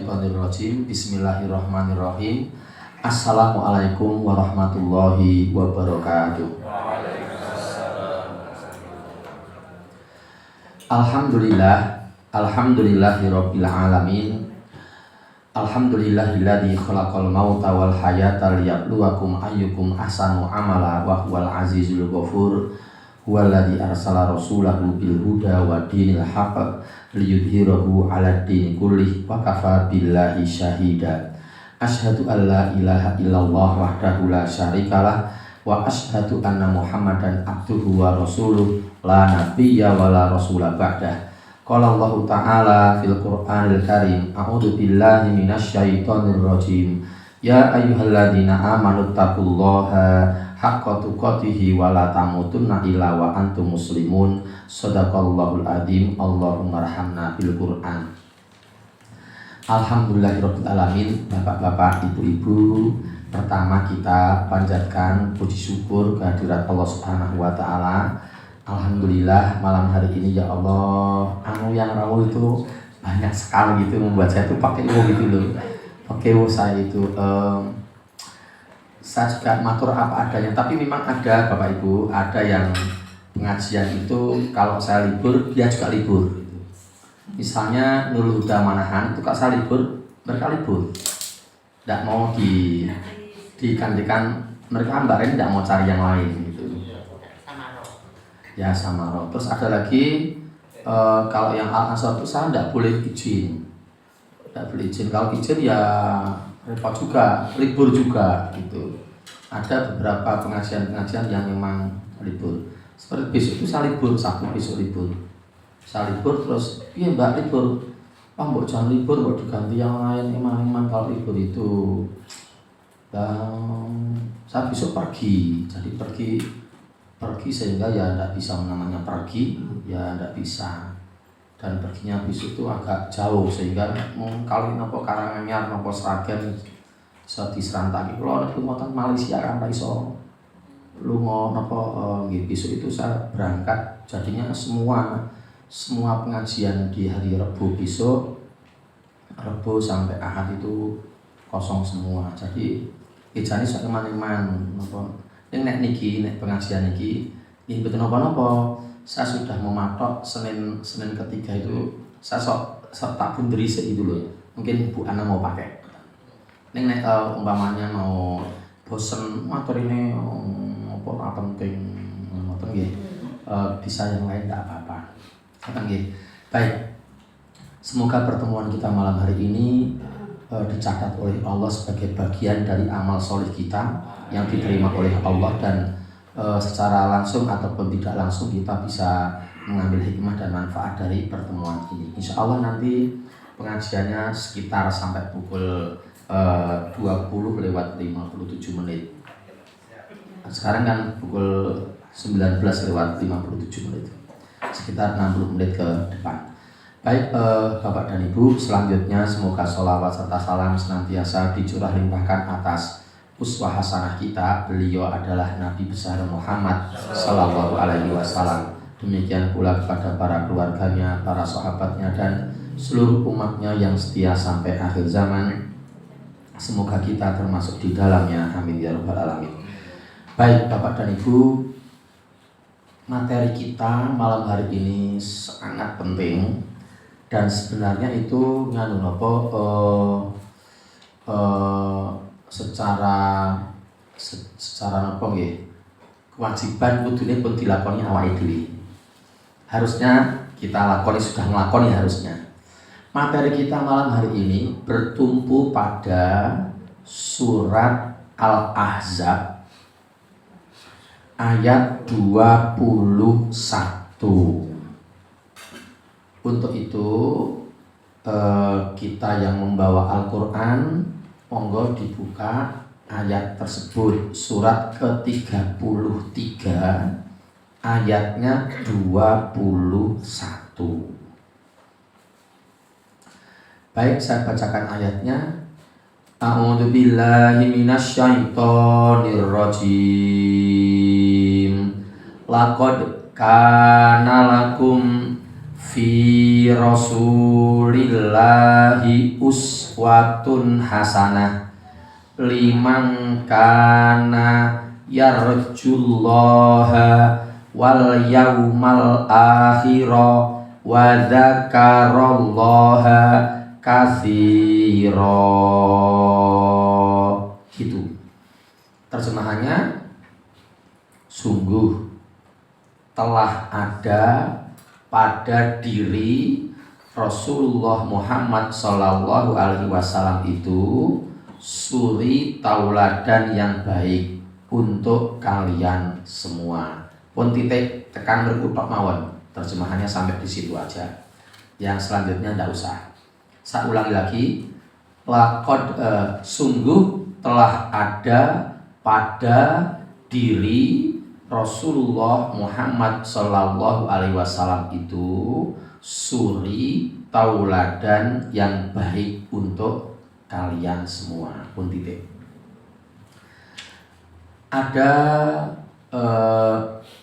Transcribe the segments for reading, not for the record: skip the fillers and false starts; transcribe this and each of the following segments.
minasyaitonirrajim. Bismillahirrahmanirrahim. Assalamualaikum warahmatullahi wabarakatuh. Alhamdulillahirabbil alamin. Alhamdulillahilladzi khalaqal mauta wal hayata liyabluwakum ayyukum ahsanu amala wa huwal azizul ghafur. Huwallazi arsala rasulahu bil huda wa dinil haqq liyudhhirahu 'alad dini kullih wa kafa billahi syahida. Asyhadu an la ilaha illallah wahdahu la syarikalah wa asyhadu anna Muhammadan abduhu wa rasuluh la nabiyya wa la rasula ba'dah. Qala Allah ta'ala fil Qur'anil Karim, a'udzu billahi minasyaitonir rajim. Ya ayyuhalladzina amanu taqullaha haqqa tuqatih wa la tamutunna illa wa antum muslimun. Shadaqallahul adzim. Allahumma arhamna bil Qur'an. Alhamdulillahirabbil alamin. Bapak-bapak, ibu-ibu, pertama kita panjatkan puji syukur kehadirat Allah Subhanahu wa taala. Alhamdulillah malam hari ini ya Allah, yang rawuh itu banyak sekali gitu, membuat saya tuh pakai gitu loh. Pakai saya itu saya juga matur apa adanya, tapi memang ada Bapak Ibu, ada yang pengajian itu kalau saya libur, dia juga libur. Misalnya Nurul Huda Manahan itu kalau saya libur, mereka libur. Tidak mau digantikan, mereka Mbak Ren tidak mau cari yang lain gitu. Ya Samaro. Terus ada lagi kalau yang Al-Ansor itu saya tidak boleh izin. Tidak boleh izin. Kalau izin ya repot juga, libur juga gitu. Ada beberapa pengajian-pengajian yang memang libur. Seperti besok itu saya libur, Sabtu besok libur. Saya libur terus, iya Mbak libur. Mbak jangan libur, Mbak diganti yang lain. Emang kalau libur itu saya besok pergi. Jadi pergi sehingga ya tidak bisa namanya pergi, ya tidak bisa. Dan perginya besok itu agak jauh sehingga kalau nopo Karanganyar, nopo Sragen bisa diserantaki. Kalau ada kekuatan Malaysia kan iso lu mau nopo besok itu saya berangkat. Jadinya semua pengajian di hari Rabu besok, Rabu sampai Ahad itu kosong semua. Jadi ijane sak keman-keman nopo nek pengajian niki ini betul nopo saya sudah mematok Senin ketiga itu saya sok tak bunderi itu loh. Mungkin Bu Ana mau pakai. Nek umpamanya mau bosen motor ini apa penting motor nggih. Bisa yang lain tidak apa-apa. Nggih. Baik. Semoga pertemuan kita malam hari ini dicatat oleh Allah sebagai bagian dari amal soleh kita yang diterima oleh Allah, dan secara langsung ataupun tidak langsung kita bisa mengambil hikmah dan manfaat dari pertemuan ini. Insya Allah nanti pengajiannya sekitar sampai pukul 20:57. Sekarang kan pukul 19:57, sekitar 60 menit ke depan. Baik Bapak dan Ibu, selanjutnya semoga sholawat serta salam senantiasa dicurah limpahkan atas uswah hasanah kita. Beliau adalah Nabi besar Muhammad Sallallahu Alaihi Wasallam. Demikian pula kepada para keluarganya, para sahabatnya, dan seluruh umatnya yang setia sampai akhir zaman. Semoga kita termasuk di dalamnya. Amin ya rabbal alamin. Baik Bapak dan Ibu, materi kita malam hari ini sangat penting. Dan sebenarnya itu nganu nopo secara nopo nggih, kewajiban kudune pun dilakoni awake dhewe. Harusnya kita lakoni, sudah nglakoni harusnya. Materi kita malam hari ini bertumpu pada surat Al-Ahzab ayat 21. Untuk itu kita yang membawa Al-Quran, monggo dibuka ayat tersebut, surat ke-33 ayatnya 21. Baik, saya bacakan ayatnya. A'udzu billahi minasyaitonir rajim. Laqad kana lakum fi rasulillahi uswatun hasanah liman kana yarjullaha wal yaumal akhira wa dzakarallaha katsira. Gitu terjemahannya. Sungguh telah ada pada diri Rasulullah Muhammad Sallallahu Alaihi Wasallam itu suri tauladan yang baik untuk kalian semua. Pun titik tekan berupak mawon. Terjemahannya sampai di situ aja. Yang selanjutnya tidak usah. Saya ulangi lagi. Sungguh telah ada pada diri Rasulullah Muhammad Sallallahu Alaihi Wasallam itu suri tauladan yang baik untuk kalian semua. Pun titik. Ada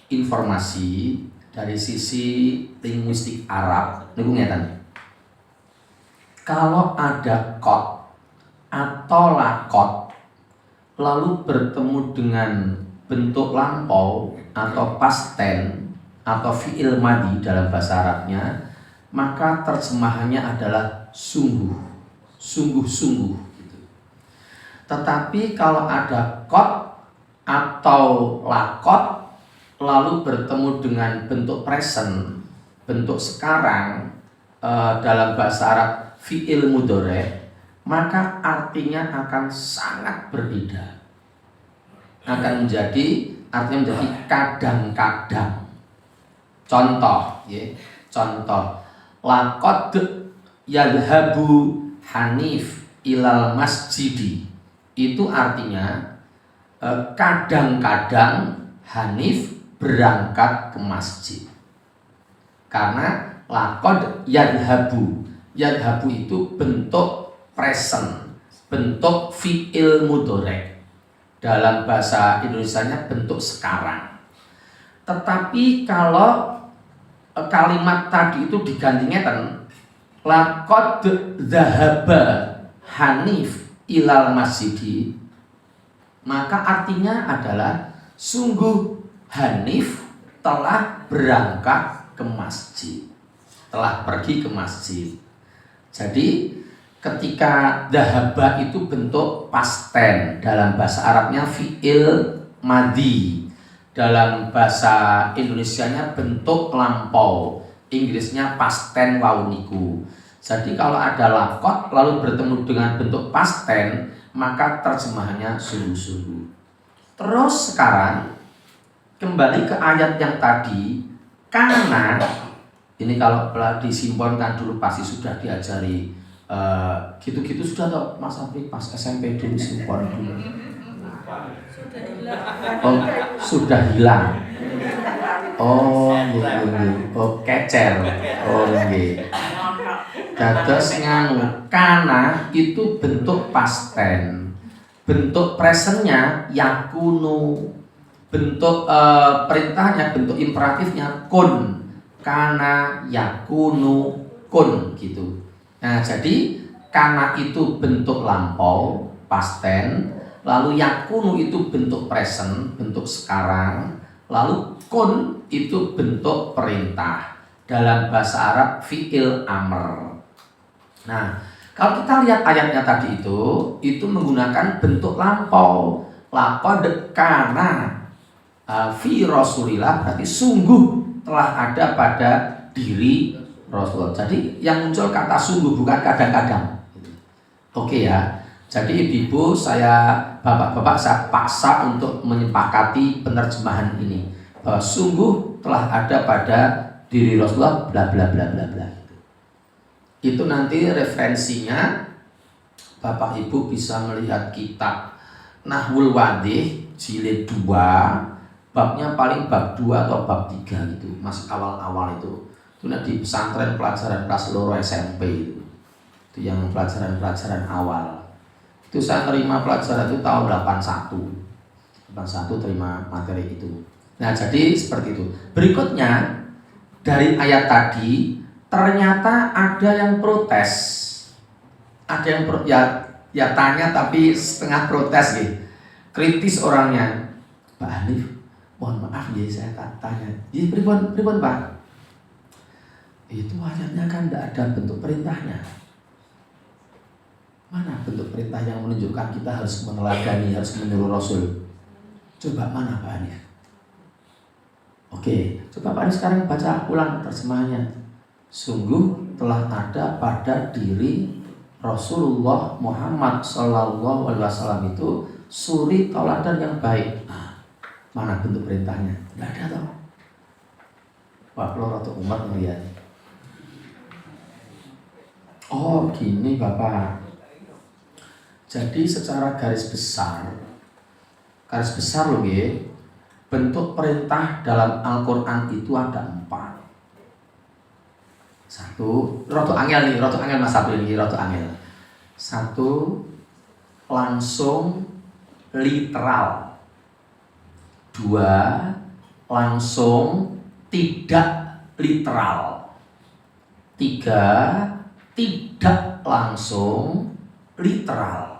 informasi dari sisi linguistik Arab. Niku ngeten. Kalau ada kot atau lakot lalu bertemu dengan bentuk lampau atau past tense atau fi'il madhi dalam bahasa Arabnya, maka terjemahannya adalah sungguh, sungguh-sungguh gitu. Tetapi kalau ada kot atau lakot lalu bertemu dengan bentuk present, bentuk sekarang dalam bahasa Arab fi'il mudhari', maka artinya akan sangat berbeda. Akan artinya menjadi kadang-kadang. Contoh, ya, contoh. Laqad yadhabu Hanif ilal masjidi. Itu artinya kadang-kadang Hanif berangkat ke masjid. Karena laqad yadhabu. Yadhabu itu bentuk present, bentuk fi'il mudhari'. Dalam bahasa Indonesianya bentuk sekarang. Tetapi kalau kalimat tadi itu diganti ngeten, laqad dzahaba Hanif ilal masjidi, maka artinya adalah sungguh Hanif telah berangkat ke masjid, telah pergi ke masjid. Jadi ketika dhahaba itu bentuk past tense, dalam bahasa Arabnya fi'il madhi, dalam bahasa Indonesianya bentuk lampau, Inggrisnya past tense wauniku. Jadi kalau ada lakot lalu bertemu dengan bentuk past tense, maka terjemahannya sungguh-sungguh. Terus sekarang kembali ke ayat yang tadi, karena ini kalau disimpankan dulu pasti sudah diajari. Gitu-gitu sudah tau Mas Afri pas SMP dulu simpon dulu. Oh, sudah hilang. Oh, gitu. Oh, kecer. Oh, gitu. Dados nganu, kana itu bentuk past tense. Bentuk presentnya yakunu. Bentuk perintahnya, bentuk imperatifnya kun. Kana yakunu kun gitu. Nah, jadi kana itu bentuk lampau, past tense, lalu yakunu itu bentuk present, bentuk sekarang, lalu kun itu bentuk perintah. Dalam bahasa Arab fi'il amr. Nah, kalau kita lihat ayatnya tadi itu menggunakan bentuk lampau. Laqad kana fi Rasulillah, berarti sungguh telah ada pada diri Rasulullah. Jadi yang muncul kata sungguh, bukan kadang-kadang. Oke ya. Jadi ibu-ibu, bapak-bapak saya paksa untuk menyepakati penerjemahan ini, bahwa sungguh telah ada pada diri Rasulullah bla bla bla bla bla. Itu nanti referensinya Bapak Ibu bisa melihat kitab Nahwul Wadih jilid 2, babnya paling bab 2 atau bab 3 gitu, masih awal-awal itu. Itu di pesantren pelajaran kelas loro SMP itu yang pelajaran awal. Itu saya terima pelajaran itu tahun 81 terima materi itu. Nah, jadi seperti itu. Berikutnya dari ayat tadi, ternyata ada yang protes. Ada yang ya tanya tapi setengah protes gitu. Kritis orangnya. Pak Hanif, mohon maaf ya saya tanya. Ya pripun Pak? Itu ayatnya kan tidak ada bentuk perintahnya. Mana bentuk perintah yang menunjukkan kita harus meneladani, harus meniru Rasul? Coba mana Pak Hanif? Oke, coba Pak Hanif sekarang baca ulang terjemahannya. Sungguh telah ada pada diri Rasulullah Muhammad Sallallahu Alaihi Wasallam itu suri tauladan yang baik. Nah, mana bentuk perintahnya? Tidak ada toh. Pak Loro atau umat melihat. Oh gini Bapak. Jadi secara garis besar loh ya, bentuk perintah dalam Al-Quran itu ada 4. Satu, roto angel Mas April ini, roto angel. Satu, langsung literal. 2, langsung tidak literal. 3, tidak langsung literal.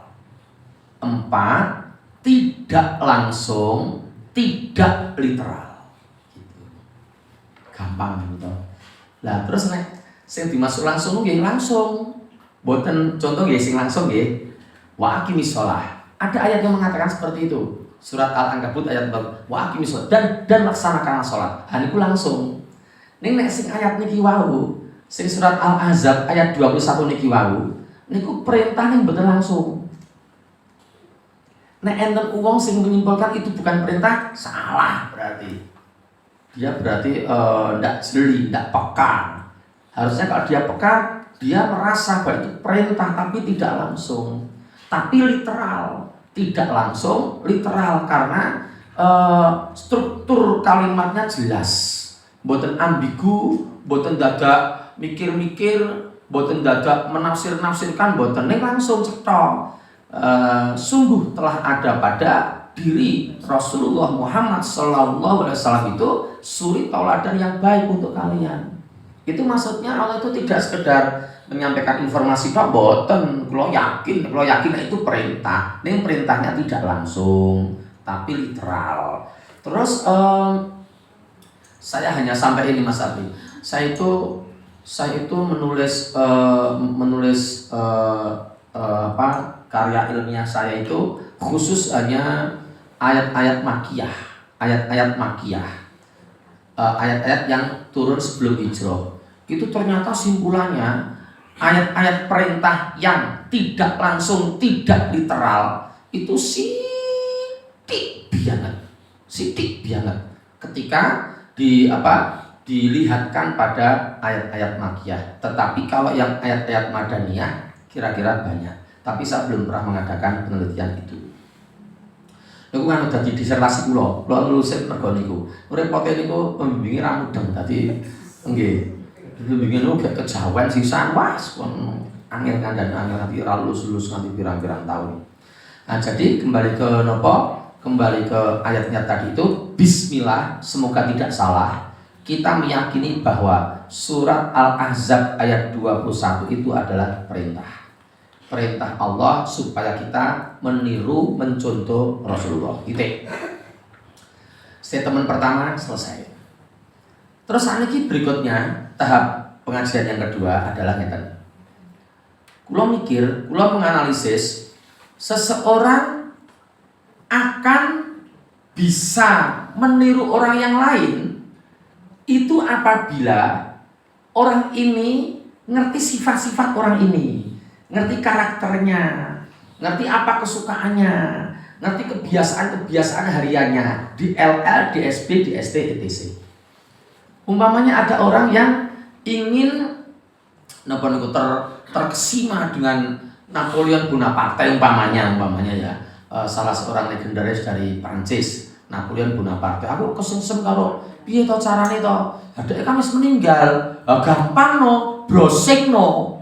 4, tidak langsung tidak literal. Gitu. Gampang gitu. Lah terus nek sing dimaksud langsung nggih langsung. Mboten contoh nggih sing langsung nggih. Wa aqimis shalah. Ada ayat yang mengatakan seperti itu. Surat Al-Ankabut ayat 4. Wa aqimis shalah dan laksanakanlah salat. Ha niku langsung. Ning nek sing ayat niki wau, sing surat Al-Ahzab ayat 21 niki wau, niku perintah ning mboten langsung. Nek enten wong sing menyimpulkan itu bukan perintah, salah berarti. Dia berarti ndak jeli, ndak peka. Harusnya kalau dia peka, dia merasa bahwa itu perintah tapi tidak langsung. Tapi literal, tidak langsung literal karena struktur kalimatnya jelas. Mboten ambigu, mboten dadak mikir-mikir, mboten dadak menafsir-nafsirkan, mboten ning langsung cetok. Sungguh telah ada pada diri Rasulullah Muhammad Sallallahu Alaihi Wasallam itu suri tauladan yang baik untuk kalian. Itu maksudnya Allah itu tidak sekedar menyampaikan informasi tok boten, kalau yakin itu perintah. Ini perintahnya tidak langsung tapi literal. Terus saya hanya sampai ini Mas Abi. Saya itu menulis karya ilmiah saya itu khusus hanya ayat-ayat makiyah, ayat-ayat yang turun sebelum hijrah. Itu ternyata simpulannya ayat-ayat perintah yang tidak langsung, tidak literal itu sidik banget ketika dilihatkan pada ayat-ayat makiyah. Tetapi kalau yang ayat-ayat madaniyah kira-kira banyak. Tapi saya belum pernah mengadakan penelitian itu. Niku kan udah di disertasi kula nulisin mergo niku. Repote niku pembimbinge ra mudeng dadi nggih. Pembimbinge niku gak kejawen sisan was kon angel kandhane angel nanti ra lulus nganti pirang-pirang tahun. Nah, jadi kembali ke ayatnya tadi itu bismillah, semoga tidak salah. Kita meyakini bahwa surat Al-Ahzab ayat 21 itu adalah perintah Allah supaya kita meniru, mencontoh Rasulullah. Titik. Statement pertama selesai. Terus ini berikutnya tahap pengajian yang kedua adalah ngeten. Kula menganalisis seseorang akan bisa meniru orang yang lain itu apabila orang ini ngerti sifat-sifat orang ini. Ngerti karakternya, ngerti apa kesukaannya, ngerti kebiasaan hariannya di LL, di SB, di ST, etc. Umpamanya ada orang yang ingin terkesima dengan Napoleon Bonaparte umpamanya ya, salah seorang legendaris dari Prancis, Napoleon Bonaparte. Aku kesungsem karo piye to carane to? Adeke kan wis meninggal. Gampang no, brosing no.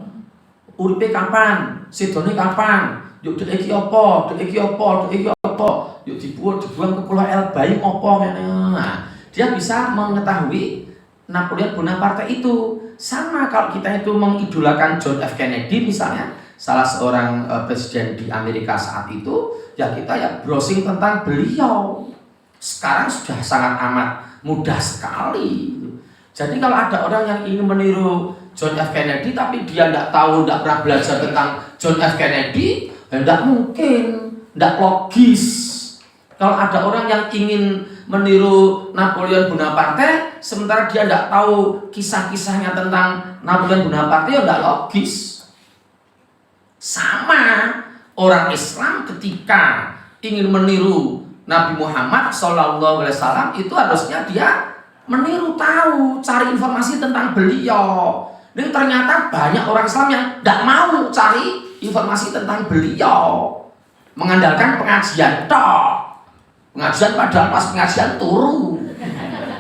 Uripe kapan? Sidone kapan? Yuk dek iki apa? Yuk dibuang ke Pulau Elba apa ngene. Nah, dia bisa mengetahui Napoleon Bonaparte itu. sama kalau kita itu mengidolakan John F. Kennedy misalnya, salah seorang presiden di Amerika saat itu, ya kita ya browsing tentang beliau. Sekarang sudah sangat amat mudah sekali. Jadi kalau ada orang yang ingin meniru John F. Kennedy tapi dia tidak tahu, tidak pernah belajar tentang John F. Kennedy, ya tidak mungkin, tidak logis. Kalau ada orang yang ingin meniru Napoleon Bonaparte, sementara dia tidak tahu kisah-kisahnya tentang Napoleon Bonaparte, ya tidak logis. Sama orang Islam ketika ingin meniru Nabi Muhammad SAW, itu harusnya dia meniru, tahu, cari informasi tentang beliau. Dan ternyata banyak orang Islam yang tidak mau cari informasi tentang beliau, mengandalkan pengajian toh. Pengajian padahal pas pengajian turu,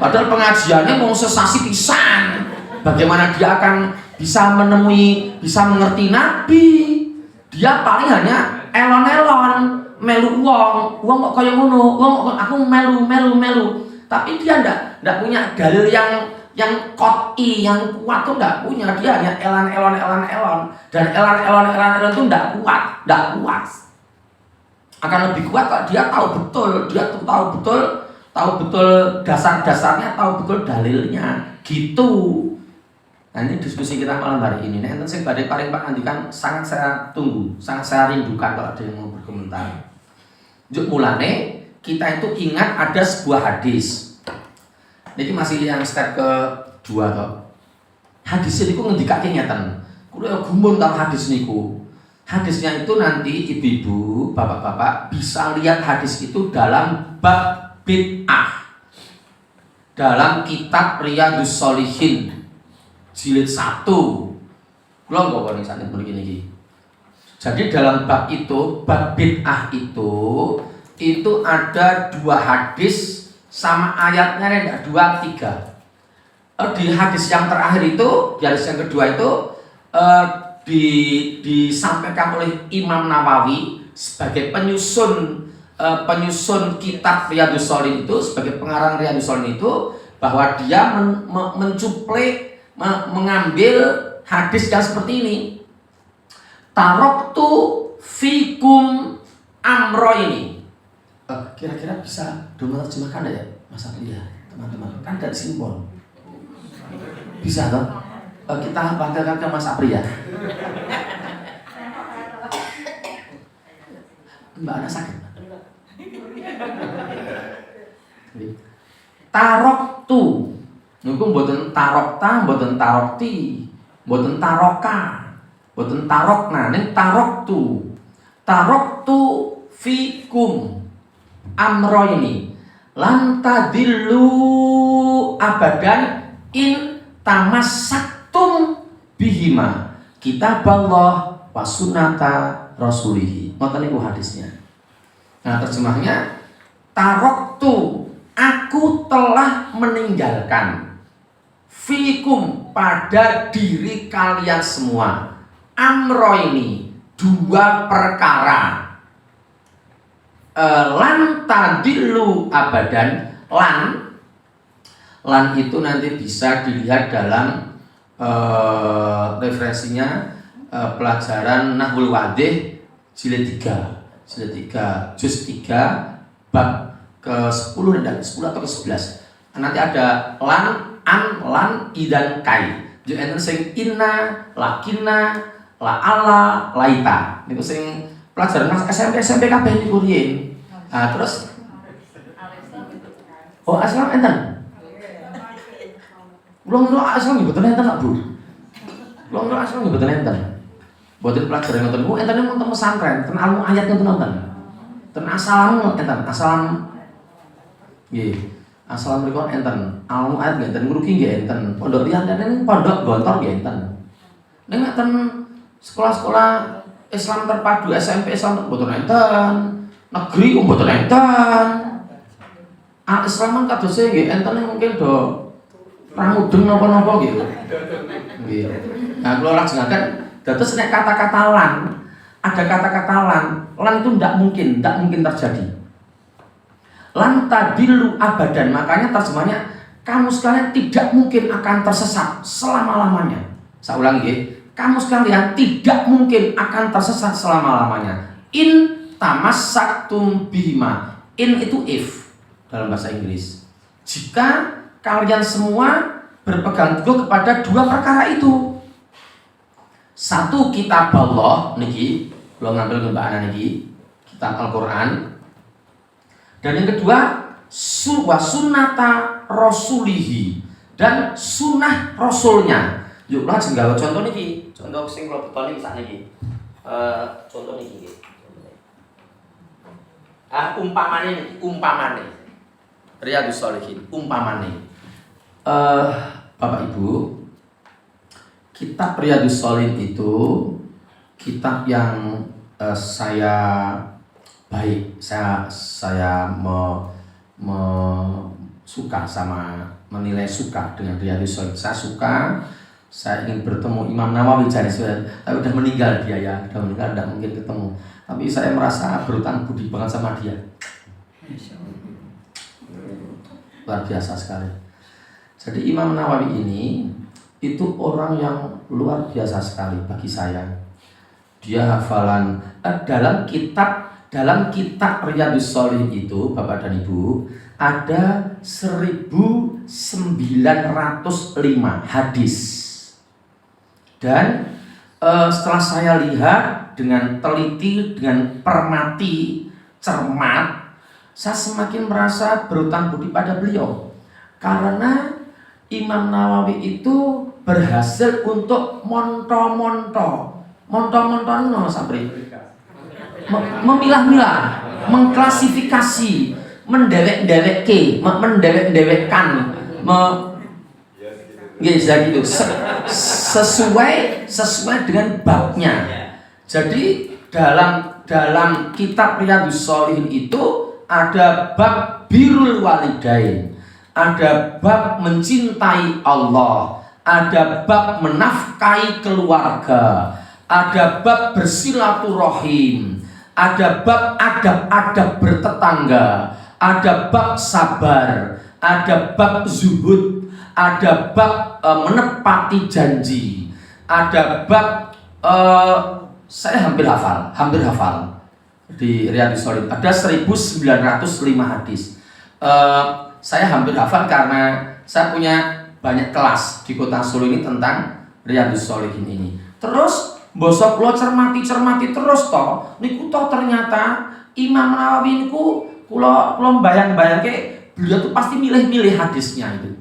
padahal pengajiannya mau sesasi pisan. Bagaimana dia akan bisa menemui, bisa mengerti Nabi? Dia paling hanya elon-elon, melu wong kok kaya ngono, wong aku melu. Tapi dia ndak punya dalil yang qot'i, yang kuat tuh ndak punya. Dia hanya elon. Dan elon itu ndak kuat. Akan lebih kuat kalau dia tahu betul dasar-dasarnya, tahu betul dalilnya, gitu. Nah ini diskusi kita malam hari ini. Nah, enten sing badhe paring pangandikan sangat saya tunggu, sangat saya rindukan kalau ada yang mau berkomentar. Juk mulane kita itu ingat ada sebuah hadis. Niki masih yang step kedua toh. Hadis niku ngendikake ngeten. Kulo gumun karo hadis niku. Hadisnya itu nanti ibu-ibu, bapak-bapak bisa lihat hadis itu dalam bab bid'ah, dalam kitab Riyadhus Shalihin jilid 1. Kula nggak wani santen begini. Jadi dalam bab itu, bab bid'ah itu ada 2 hadis sama ayatnya ada 2, 3. Di hadis yang terakhir itu, di hadis yang kedua itu disampaikan oleh Imam Nawawi sebagai penyusun kitab Riyadhus Shalihin itu, sebagai pengarang Riyadhus Shalihin itu, bahwa dia mencuplek, mengambil hadis yang seperti ini. Taroktu fikum amroini. Kira-kira bisa menerjemahkan ya Mas Apri ya, teman-teman? Kan dari simbol. Bisa toh? Kita panggilkan ke Mas Apri ya. Mbak Ana sakit. Taroktu. Niku mboten tarokta, mboten tarokti, mboten taroka, mboten tarokna, ning taroktu. Taroktu fikum amroini lan tadillu abadan in tamassaktum bihima kitaballah wa sunnata rasulihi. Ngoten niku hadisnya. Nah, terjemahnya taroktu, aku telah meninggalkan fikum pada diri kalian semua amroini 2 perkara. Lan tadillu abadan, lan itu nanti bisa dilihat dalam referensinya pelajaran Nahwul Wadih jilid 3 juz 3 bab ke-10 dan 10 atau ke-11. Nanti ada lan, an, lan, idan, kai. Jadi enten sing inna, lakinna, la ala, laita. Niku sing pelajaran Mas SMP kabeh niku riyen. Nah, terus aslam enten. Belum aslam mboten enten nak, Bu. Belum aslam mboten enten. Mboten pelajaran ngoten niku enten mung pesantren, ten ilmu ayat ngoten nonton. Ten asalam enten, asalam nggih. Asalam mriku enten, ilmu ayat nggih enten, ngruki nggih enten. Pondok liyan enten, pondok gontor nggih enten. Ning enten sekolah-sekolah Islam terpadu SMP Islam mboten enten. Negeri mboten enten. Islaman kadose nggih enten mungkin do ramudeng napa-napa nggih. Nggih. Nah, kula lajengaken dados nek kata-kata lan, ada kata-kata lan itu ndak mungkin terjadi. Lan tadilu abadan, makanya terjemahnya kamu sekalian tidak mungkin akan tersesat selama-lamanya. Saya ulangi ya, kamu sekalian tidak mungkin akan tersesat selama-lamanya. In tamassaktum bihima. In itu if dalam bahasa Inggris. Jika kalian semua berpegang teguh kepada dua perkara itu. Satu, kitab Allah niki, belum ngambil Mbak Ana niki, kitab Al-Qur'an. Dan yang kedua, sunnata rasulihi, dan sunnah rasulnya. Yuk lah jenggawa contoh niki, contoh sing kula beton niki sakniki. Contoh niki nggih. Umpamane Riyadhus Shalihin, umpamane Bapak Ibu, kitab Riyadhus Shalihin itu kitab yang saya suka sama menilai suka dengan Riyadhus Shalihin. Saya suka, saya ingin bertemu Imam Nawawi jadi tapi udah meninggal dia ya, udah meninggal, tidak mungkin ketemu. Tapi saya merasa berutang budi banget sama dia. Luar biasa sekali. Jadi Imam Nawawi ini itu orang yang luar biasa sekali bagi saya. Dia hafalan dalam kitab Riyadhus Shalihin itu, Bapak dan Ibu, ada 1905 hadis. Dan setelah saya lihat dengan teliti, dengan permati, cermat, saya semakin merasa berutang budi pada beliau. Karena Imam Nawawi itu berhasil untuk monto-monto no Sabri, memilah-milah, mengklasifikasi, mendewek-dewekkan, gitu, sesuai dengan babnya. Jadi dalam kitab Riyadhus Shalihin itu ada bab birrul walidain, ada bab mencintai Allah, ada bab menafkahi keluarga, ada bab bersilaturahim, ada bab adab-adab bertetangga, ada bab sabar, ada bab zuhud, ada bab menepati janji, ada bab saya hampir hafal di Riyadhus Shalihin ada 1905 hadis. Saya hampir hafal karena saya punya banyak kelas di Kota Solo ini tentang Riyadhus Shalihin ini. Terus bosok kula cermati terus toh niku toh ternyata Imam Nawawi niku kula bayang-bayangke beliau tuh pasti milih-milih hadisnya itu.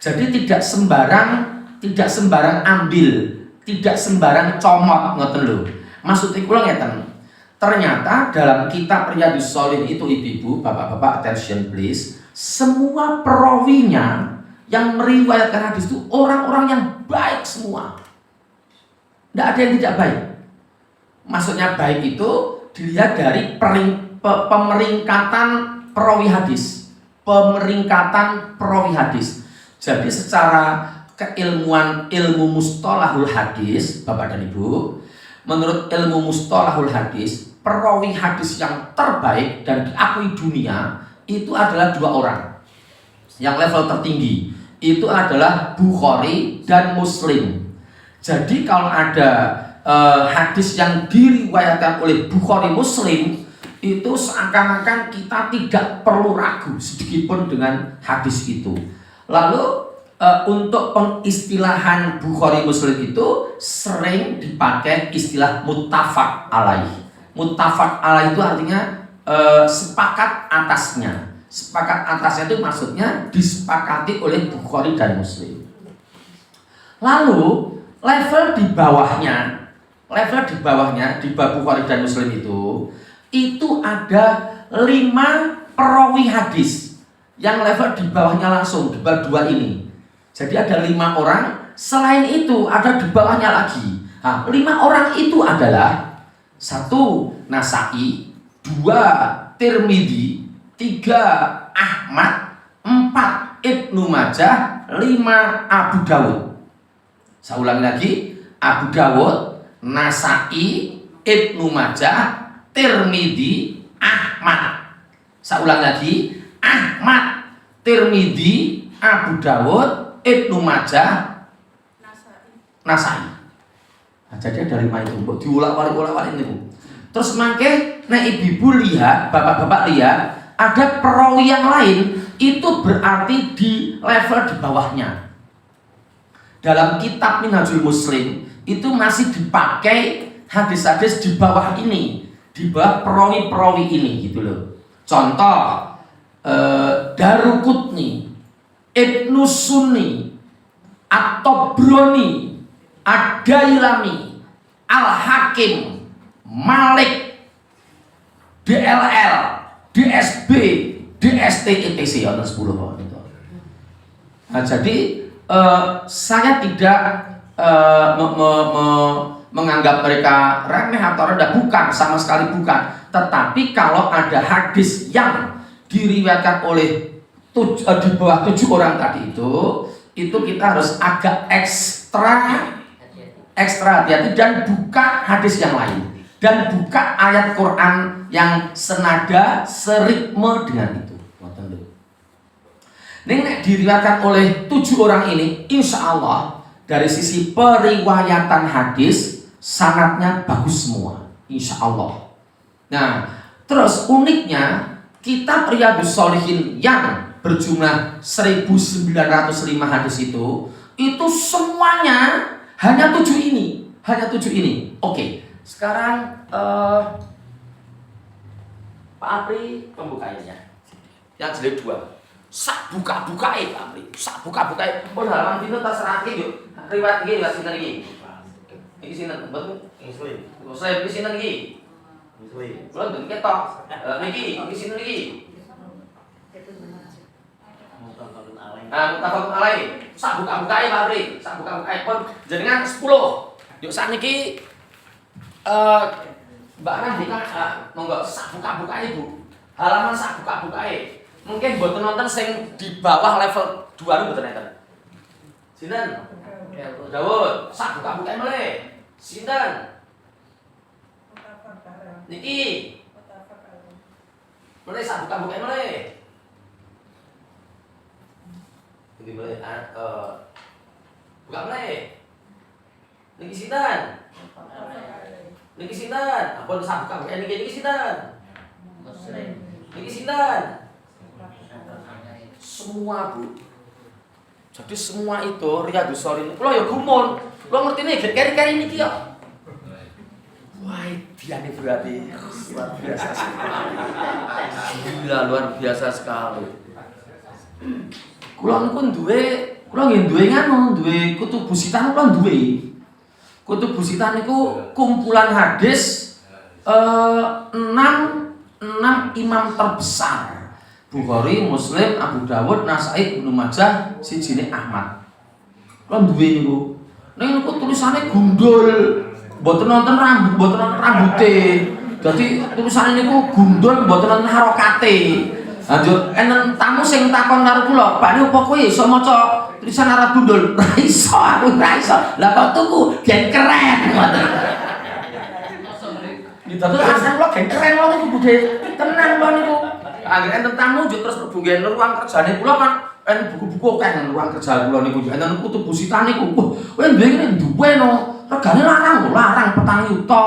Jadi tidak sembarang ambil, tidak sembarang comot, ngoten lho. Maksudnya kula ngeten. Ternyata dalam kitab Riyadhus Shalihin itu, ibu-ibu, bapak-bapak, attention please, semua perawinya yang meriwayatkan hadis itu orang-orang yang baik semua. Tidak ada yang tidak baik. Maksudnya baik itu dilihat dari pemeringkatan perawi hadis. Jadi secara keilmuan ilmu mustalahul hadis, Bapak dan Ibu, menurut ilmu mustalahul hadis, perawi hadis yang terbaik dan diakui dunia itu adalah dua orang. Yang level tertinggi itu adalah Bukhari dan Muslim. Jadi kalau ada hadis yang diriwayatkan oleh Bukhari Muslim, itu seakan-akan kita tidak perlu ragu sedikitpun dengan hadis itu. Lalu untuk pengistilahan Bukhari Muslim itu sering dipakai istilah muttafaq alaih. Muttafaq alaih itu artinya sepakat atasnya. Sepakat atasnya itu maksudnya disepakati oleh Bukhari dan Muslim. Lalu level di bawahnya di bab Bukhari dan Muslim itu ada 5 perawi hadis yang level di bawahnya langsung di bab 2 ini. Jadi ada 5 orang, selain itu ada di bawahnya lagi. Nah, 5 orang itu adalah 1 Nasa'i, 2 Tirmidzi, 3 Ahmad, 4 Ibnu Majah, 5 Abu Dawud. Saya ulangi lagi, Abu Dawud, Nasa'i, Ibnu Majah, Tirmidzi, Ahmad. Saya ulangi lagi, Ahmad, Tirmidzi, Abu Dawud, Ibnu Majah, Nasai. Nah, jadi ada 5 itu, mbok diulak-walik ini. Terus mangke nek ibu-ibu lihat, bapak-bapak lihat, ada perawi yang lain itu berarti di level di bawahnya. Dalam kitab Minhajul Muslim itu masih dipakai hadis-hadis di bawah ini, di bawah perawi-perawi ini gitu loh. Contoh Daruqutni, Ibnu Sunni, At-Tabrani, Ad-Dailami, Al-Hakim, Malik, DLL, DSB, DST, etc. ada 10 itu. Nah, jadi saya tidak menganggap mereka remeh atau rendah, bukan, sama sekali bukan. Tetapi kalau ada hadis yang diriwayatkan oleh di bawah 7 orang tadi itu kita harus agak ekstra hati-hati dan buka hadis yang lain dan buka ayat Quran yang senada seritme dengan itu. Ini diriwayatkan oleh 7 orang ini, insya Allah dari sisi periwayatan hadis sanadnya bagus semua, insya Allah. Nah, terus uniknya kitab Riyadhus Shalihin yang berjumlah 1905 hadis itu semuanya hanya 7 ini, Oke, sekarang Pak Apri pembukanya yang jilid 2. Sak buka-bukae Pak Apri, sak buka-bukae. Pun halaman pintu terserah yuk. Riwayat iki ya sinten iki. Iki sinten? Betul. Muslim iki sinten iki? Muslim. Kula ndek ketok. Niki sinten iki? Mutafaqun alaih. Sak buka-bukae Pak Apri, sak buka-bukae pun jenengan 10. Yuk sakniki Mbak Ana buka monggo sak buka-bukae Bu. Halaman sak buka-bukae. Mungkin buat nonton sing di bawah level 2 lu mboten enten. Sinten? Dawud, sak buka-bukae meleh. Sinten? Niki. Meleh sak buka-bukae meleh. Ini meleh buka meleh. Niki sinten? Niki sinten? Ampun sak buka-bukae niki sinten? Muslim. Niki sinten? Semua Bu. Jadi semua itu Riyadhus Shalihin. Kula ya gumun. Kula ngertine keri-keri niki ya. Wah, diane berarti luar biasa sekali. Gila, luar biasa sekali. Kula niku duwe nganu, duwe Kutubus Sittah kula duwe. Kutubus Sittah niku kumpulan hadis 6 imam terbesar. Bukhari, Muslim, Abu Dawud, Nasai, Ibnu Majah, sijine Ahmad. Kula duwe niku. Ning niku tulisane gundul. Mboten nonton rambute. Dadi tulisane niku gundul mboten nonton harokate. Lanjut enten tamu sing takon karo kula, "Pak niku apa kowe iso maca tulisan Arab gundul?" Ra iso, aku ra iso. Lah kok tuku gen keren ngoten. Dadi asal kula gen keren lho niku budhe. Tenan lho niku. Anggere enten tamu yo terus bunggen ruang kerjane kula kan buku-buku akeh nang ruang kerja kula niku. Enten Kutubus Sittah niku. Wah, kowe duwe duwe no. Regane larang 4 juta.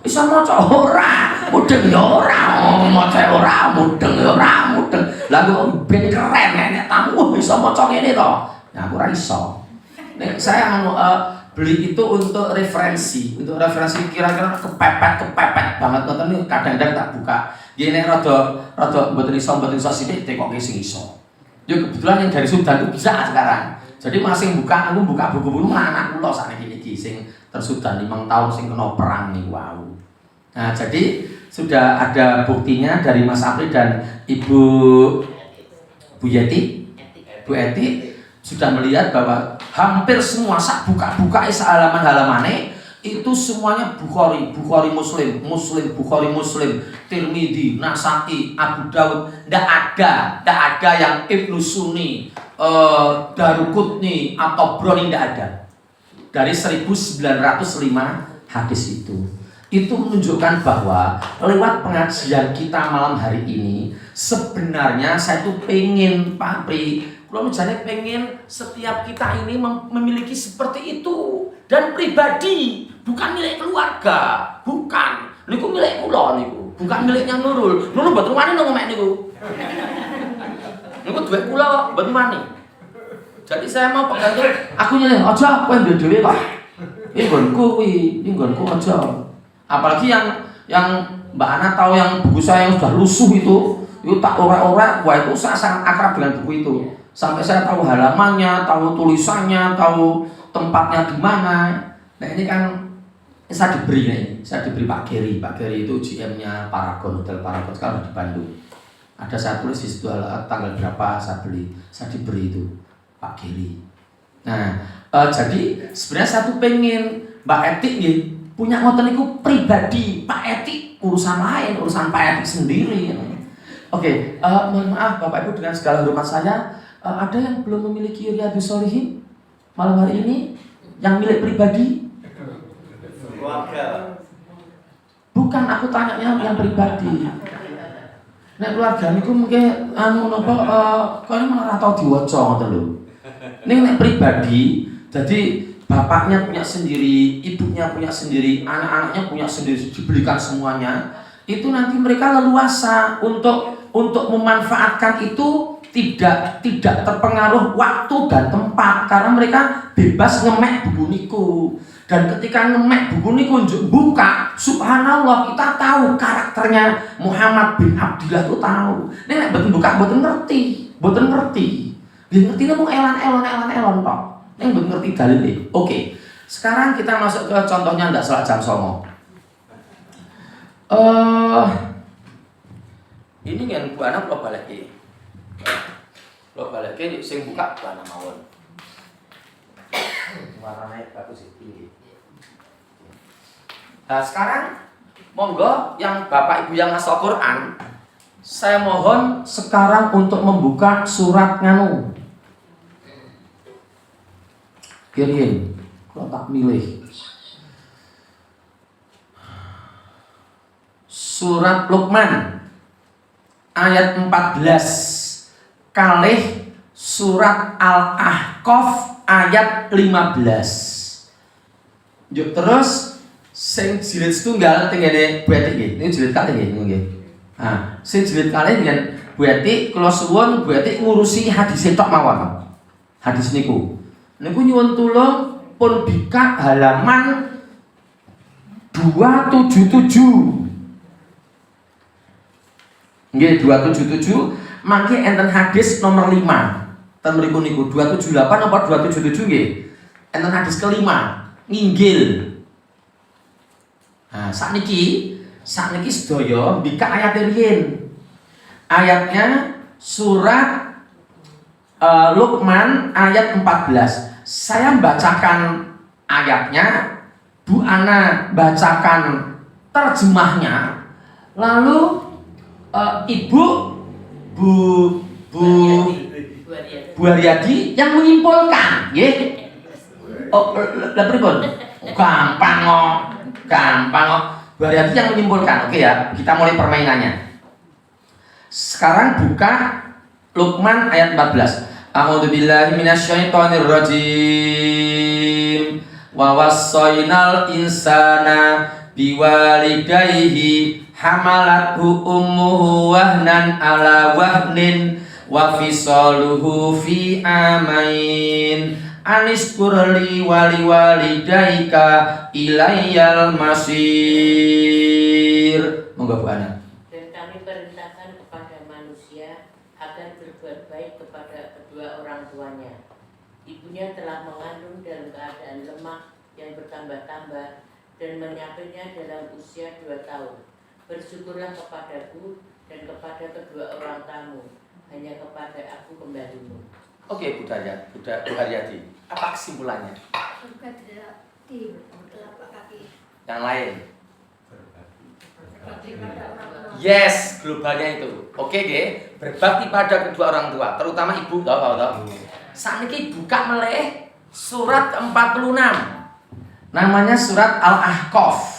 Iso maca ora, mudeng ya ora, maca ora, mudeng ya ora, mudeng. Lah kok ben keren nek tamu iso maca ngene to. Nah, aku ora iso. Nek saya beli itu untuk referensi kira-kira kepepet banget ngoten niku kadang-kadang tak buka. Nggih nek rada mboten iso sithik tekoke sing iso. Yo kebetulan yang dari Sudan itu bisa sekarang. Jadi masih aku buka buku-buku anak kula sakniki iki sing tersudan 5 tahun sing kena perang nih, wow. Nah, jadi sudah ada buktinya dari Mas Apri dan Ibu Yeti, Bu Eti sudah melihat bahwa hampir semua sak buka-buka halaman-halamane itu semuanya Bukhari, Muslim, Tirmidzi, Nasai, Abu Dawud. Ndak ada yang Ibnu Sunni, Daruqutni atau Tabrani, ndak ada. Dari 1905 hadis itu. Itu menunjukkan bahwa lewat pengajian kita malam hari ini, sebenarnya saya tuh pengen Pak Pri, kalau misalnya pengen setiap kita ini memiliki seperti itu, dan pribadi, bukan milik keluarga, bukan. Niku milik kula niku, bukan miliknya Nurul. Nurul mboten wani ngomek niku. Niku duit kula mboten wani. Jadi saya mau pegang tuh, aku nyelih, aja kowe dhewe kok. Ini nggonku kuwi, ini nggonku aja. Apalagi yang Mbak Ana tahu yang buku saya yang sudah lusuh itu tak orek-orek, wah itu saya sangat akrab dengan buku itu. Sampai saya tahu halamannya, tahu tulisannya, tahu tempatnya di mana. Nah ini kan saya diberi Pak Geri. Pak Geri itu GM-nya Paragon, Hotel Paragon sekarang di Bandung. Ada saya tulis di situ tanggal berapa saya beli, saya diberi itu Pak Geri. Nah jadi sebenarnya saya tuh pengen Mbak Etik nih punya ngoten niku pribadi, Pak Etik urusan lain, urusan Pak Etik sendiri. Oke, mohon maaf Bapak Ibu dengan segala hormat saya, ada yang belum memiliki Riyadhus Shalihin malam hari ini yang milik pribadi? Keluarga. Bukan, aku tanyanya yang pribadi. Nek keluarga niku mungkin napa kene malah tau diwaca ngoten lho. Nek pribadi, jadi bapaknya punya sendiri, ibunya punya sendiri, anak-anaknya punya sendiri, diberikan semuanya. Itu nanti mereka leluasa untuk memanfaatkan itu tidak terpengaruh waktu dan tempat karena mereka bebas ngemek buku niku. Dan ketika ngemek buku niku buka, subhanallah kita tahu karakternya Muhammad bin Abdillah itu tahu. Nek mboten buka mboten ngerti. Dia ngerti nemu elon tok. Yang belum ngerti dalil nih. Oke, sekarang kita masuk ke contohnya ndak salah jam songo. Ini kan Bu Ana kalau balik ini. Kalau balik ini, sing buka Bu Ana mawon. Warnanya bagus ini. Nah sekarang monggo yang Bapak Ibu yang hafal Quran, saya mohon sekarang untuk membuka surat nganu. Kirim, kalau tak milih surat Luqman ayat 14 kalih surat Al-Ahqaf ayat 15. Yuk terus sing jilid setunggal tengene Bu Etik nggih. Niku jilid kalih nggih. Nah, sing jilid kalih dengan Bu Etik kula suwun Bu Etik ngurusi hadis tok mawon. Hadis niku. Niku nyuwun tulung pun bika halaman 277. Nggih 277, mangke enten hadis nomor 5. Ten mriku niku 278 apa 277 nggih. Enten hadis kelima, nginggil. Nah, sakniki sedaya bika ayat riyin. Ayatnya surat Luqman ayat 14. Saya bacakan ayatnya, Bu Ana bacakan terjemahnya, lalu Ibu Bu Haryadi yang menyimpulkan, nggih. Oh, lha pripun? Gampang kok. Bu Haryadi yang menyimpulkan. Oke ya, kita mulai permainannya. Sekarang buka Luqman ayat 14. A'udzubillahi minasyaitonir rajim. Wa wassaynal insana biwalidayhi hamalathu ummuhu wahnan ala wahnin wa fisaluhu fi amain anishkur li wali walidaika ilayyal masir. Monggo Bu Ana. Dan kami perintahkan kepada manusia agar berbuat baik kepada kedua orang tuanya. Ibunya telah mengandung dalam keadaan lemah yang bertambah-tambah dan menyapitnya dalam usia 2 tahun. Bersyukurlah kepadaku dan kepada kedua orang tamu, hanya kepada aku kembalimu. Oke, Bu Haryadi, apa kesimpulannya? Di telapak kaki. Yang lain? Yes, globalnya itu. Oke, berbakti pada kedua orang tua, terutama ibu, tahu. Saat ini buka meleh surat 46. Namanya surat Al-Ahqaf.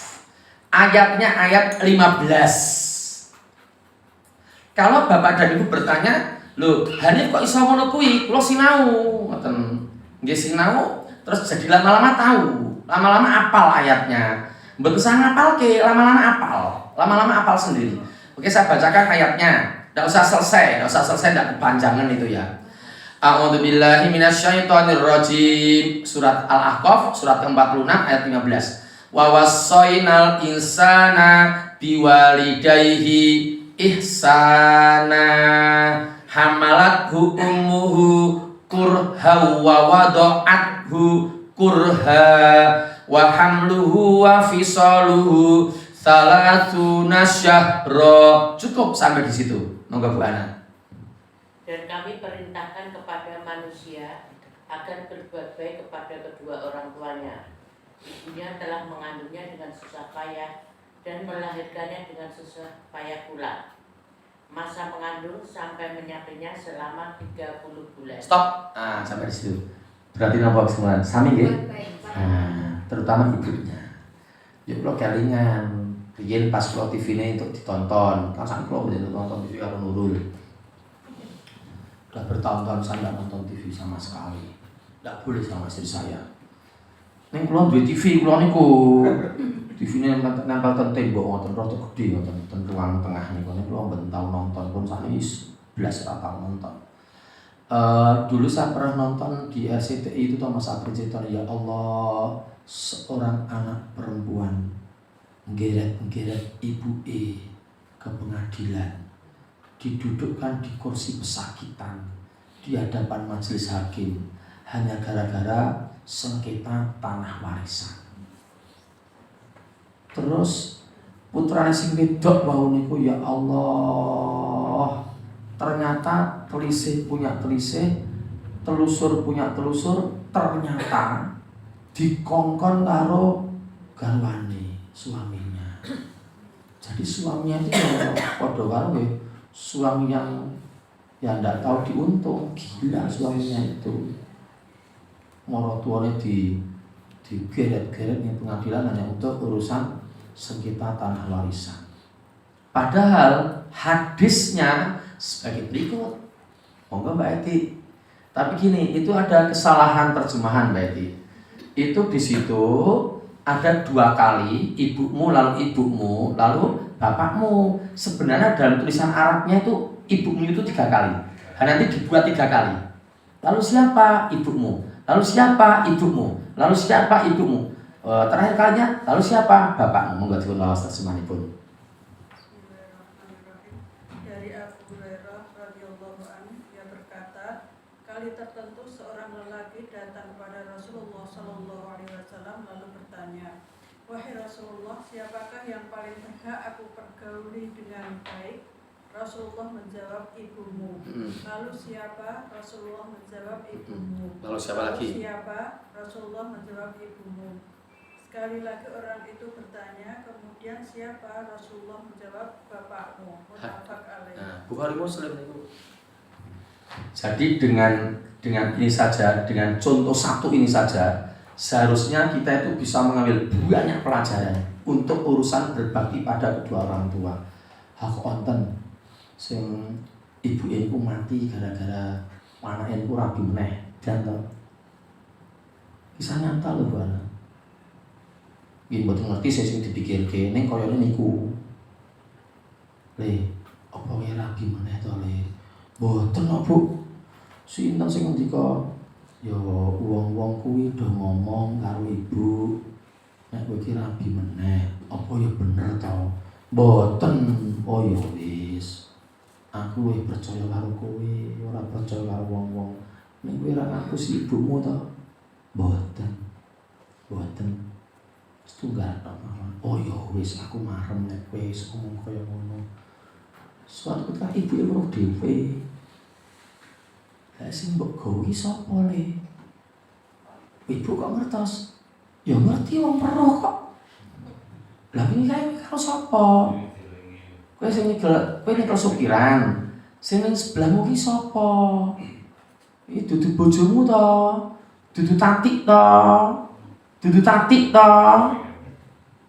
Ayatnya ayat 15. Kalau Bapak dan Ibu bertanya, "Loh, Hanif kok iso ngono kuwi? Kula sinau." Ngoten. Nggih sinau, terus jadi lama-lama tahu, lama-lama apal ayatnya. Mboten usah ngapalke, lama-lama apal sendiri. Oke, saya bacakan ayatnya. Enggak usah selesai, enggak kepanjangan itu ya. A'udzubillahi minasyaitonirrajim. Surat Al-Ahqaf, surat ke-46 ayat 15. Wa wassaynal insana biwalidayhi ihsana hamalathu ummuhu kurha wa wada'athu kurha wa hamluhu wa fisaluhu salasuna syahra. Cukup sampai di situ. Monggo Bu Ana. Dan kami perintahkan kepada manusia agar berbuat baik kepada kedua orang tuanya. Ibunya telah mengandungnya dengan susah payah dan melahirkannya dengan susah payah pula. Masa mengandung sampai menyapainya selama 30 bulan. Stop. Sampai di situ. Berarti napa kesimpulan? Sami nggih? Terutama ibunya. Ya kula kelingan, riyen pas kula TV-ne untuk ditonton. Kan sak kula mboten nonton TV karo Nurul. Udah bertahun-tahun saya nggak nonton TV sama sekali. Nggak boleh sama istri saya. Ning kula duwe TV kula niku. TV-ne nempel ten tembok ngoten rada gedhe ngoten ten ruang tengah niku. Kula mboten tau nonton pun sakniki blas ora tau nonton. Dulu saya pernah nonton di RCTI itu tuh Mas Abri cerita, ya Allah, seorang anak perempuan nggeret-nggeret ibu ke pengadilan, didudukkan di kursi pesakitan di hadapan majelis hakim hanya gara-gara sengketa tanah warisan. Terus putrane sing wedok wau niku, ya Allah, ternyata telisih punya telisih, telusur punya telusur, ternyata dikongkon karo garwane suaminya. Jadi suaminya itu ya padha karo suami yang ndak tahu diuntung, gila suaminya itu. Moro tuane digeret-geret di pengadilan hanya untuk urusan sengketa tanah warisan. Padahal hadisnya sebagai berikut. Monggo Mbak Eti. Tapi gini, itu ada kesalahan terjemahan Mbak Eti. Itu di situ ada 2 kali ibumu lalu bapakmu. Sebenarnya dalam tulisan Arabnya itu ibumu itu 3 kali. Nanti dibuat 3 kali. Lalu siapa ibumu? Lalu siapa ibumu? Lalu siapa ibumu? Terakhir kalinya, lalu siapa bapakmu? Monggo dipun waos terjemahanipun. Dari Abu Hurairah radhiyallahu anhu, ia berkata, kali tertentu seorang lelaki datang kepada Rasulullah sallallahu alaihi wasallam lalu bertanya, wahai Rasulullah, siapakah yang paling berhak aku pergauli dengan baik? Rasulullah menjawab, ibumu. Lalu siapa? Rasulullah menjawab, ibumu. Lalu siapa lagi? Siapa? Rasulullah menjawab, ibumu. Sekali lagi orang itu bertanya, kemudian siapa? Rasulullah menjawab, bapakmu. Muttafaq alaih. Bukhari Muslim itu. Jadi dengan ini saja, dengan contoh satu ini saja, seharusnya kita itu bisa mengambil banyak pelajaran untuk urusan berbakti pada kedua orang tua. Aku onten sing ibu mati gara-gara anake rabi meneh janten. Kisah nyata lho Bu Ana. Nggih mboten ngerti sing dipikirke ning koyone niku. Le, apa wae rabi meneh to le? Mboten kok Bu. Sinten sing ngendika? Ya wong-wong kuwi do ngomong karo ibu. Nek kowe iki rabi meneh, apa ya bener to? Mboten. Oh ya wis. Aku luwih percaya karo kowe, ora percaya karo wong-wong. Nek kowe ora ngaku si ibumu to? Mboten. Setunggal tok mawon. Oh ya wis, aku marem nek kowe wis ngomong kaya ngono. Suatu ketika ibu weruh dhewe. Lah sing mbok gawe sapa le? Ibu kok ngertos? Ya ngerti wong weruh kok. Lah iki kae karo sapa? Kowe sing nyekel sukiran. Sing ning sebelahmu ki sapa? Iki dudu bojomu to? Dudu tatik to?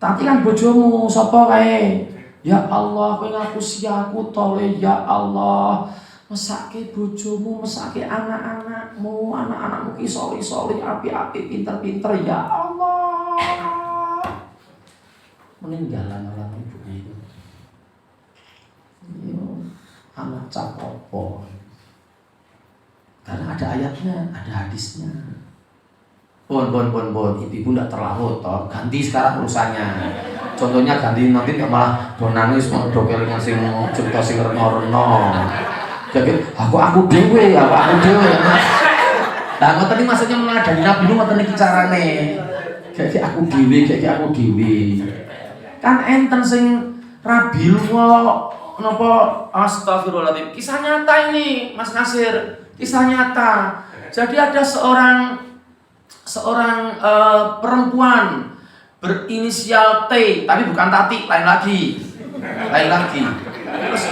Tati kan bojomu sapa kae? Ya Allah, kowe ngapusi aku to, ya Allah. Mesake bojomu, mesake anak-anakmu, anak-anakmu ki soli-soli, api-api, pinter-pinter, ya Allah. Meninggalan orang ibunya itu. Yo, anak capopo. Karena ada ayatnya, ada hadisnya. Bon, ibu ndak terlalu toh, ganti sekarang urusannya. Contohnya ganti nanti nggak malah do nangis mau do kelingan sing cerita sing reno-reno. Jadi aku dewe. Lah ngoten iki maksudnya meladani Nabi lu ngoten iki carane. Kayak aku dewe. Kan enten sing rabi lunga napa astagfirullahaladzim. Kisah nyata ini Mas Nasir, kisah nyata. Jadi ada seorang perempuan berinisial T, tapi bukan Tati, lain lagi. Terus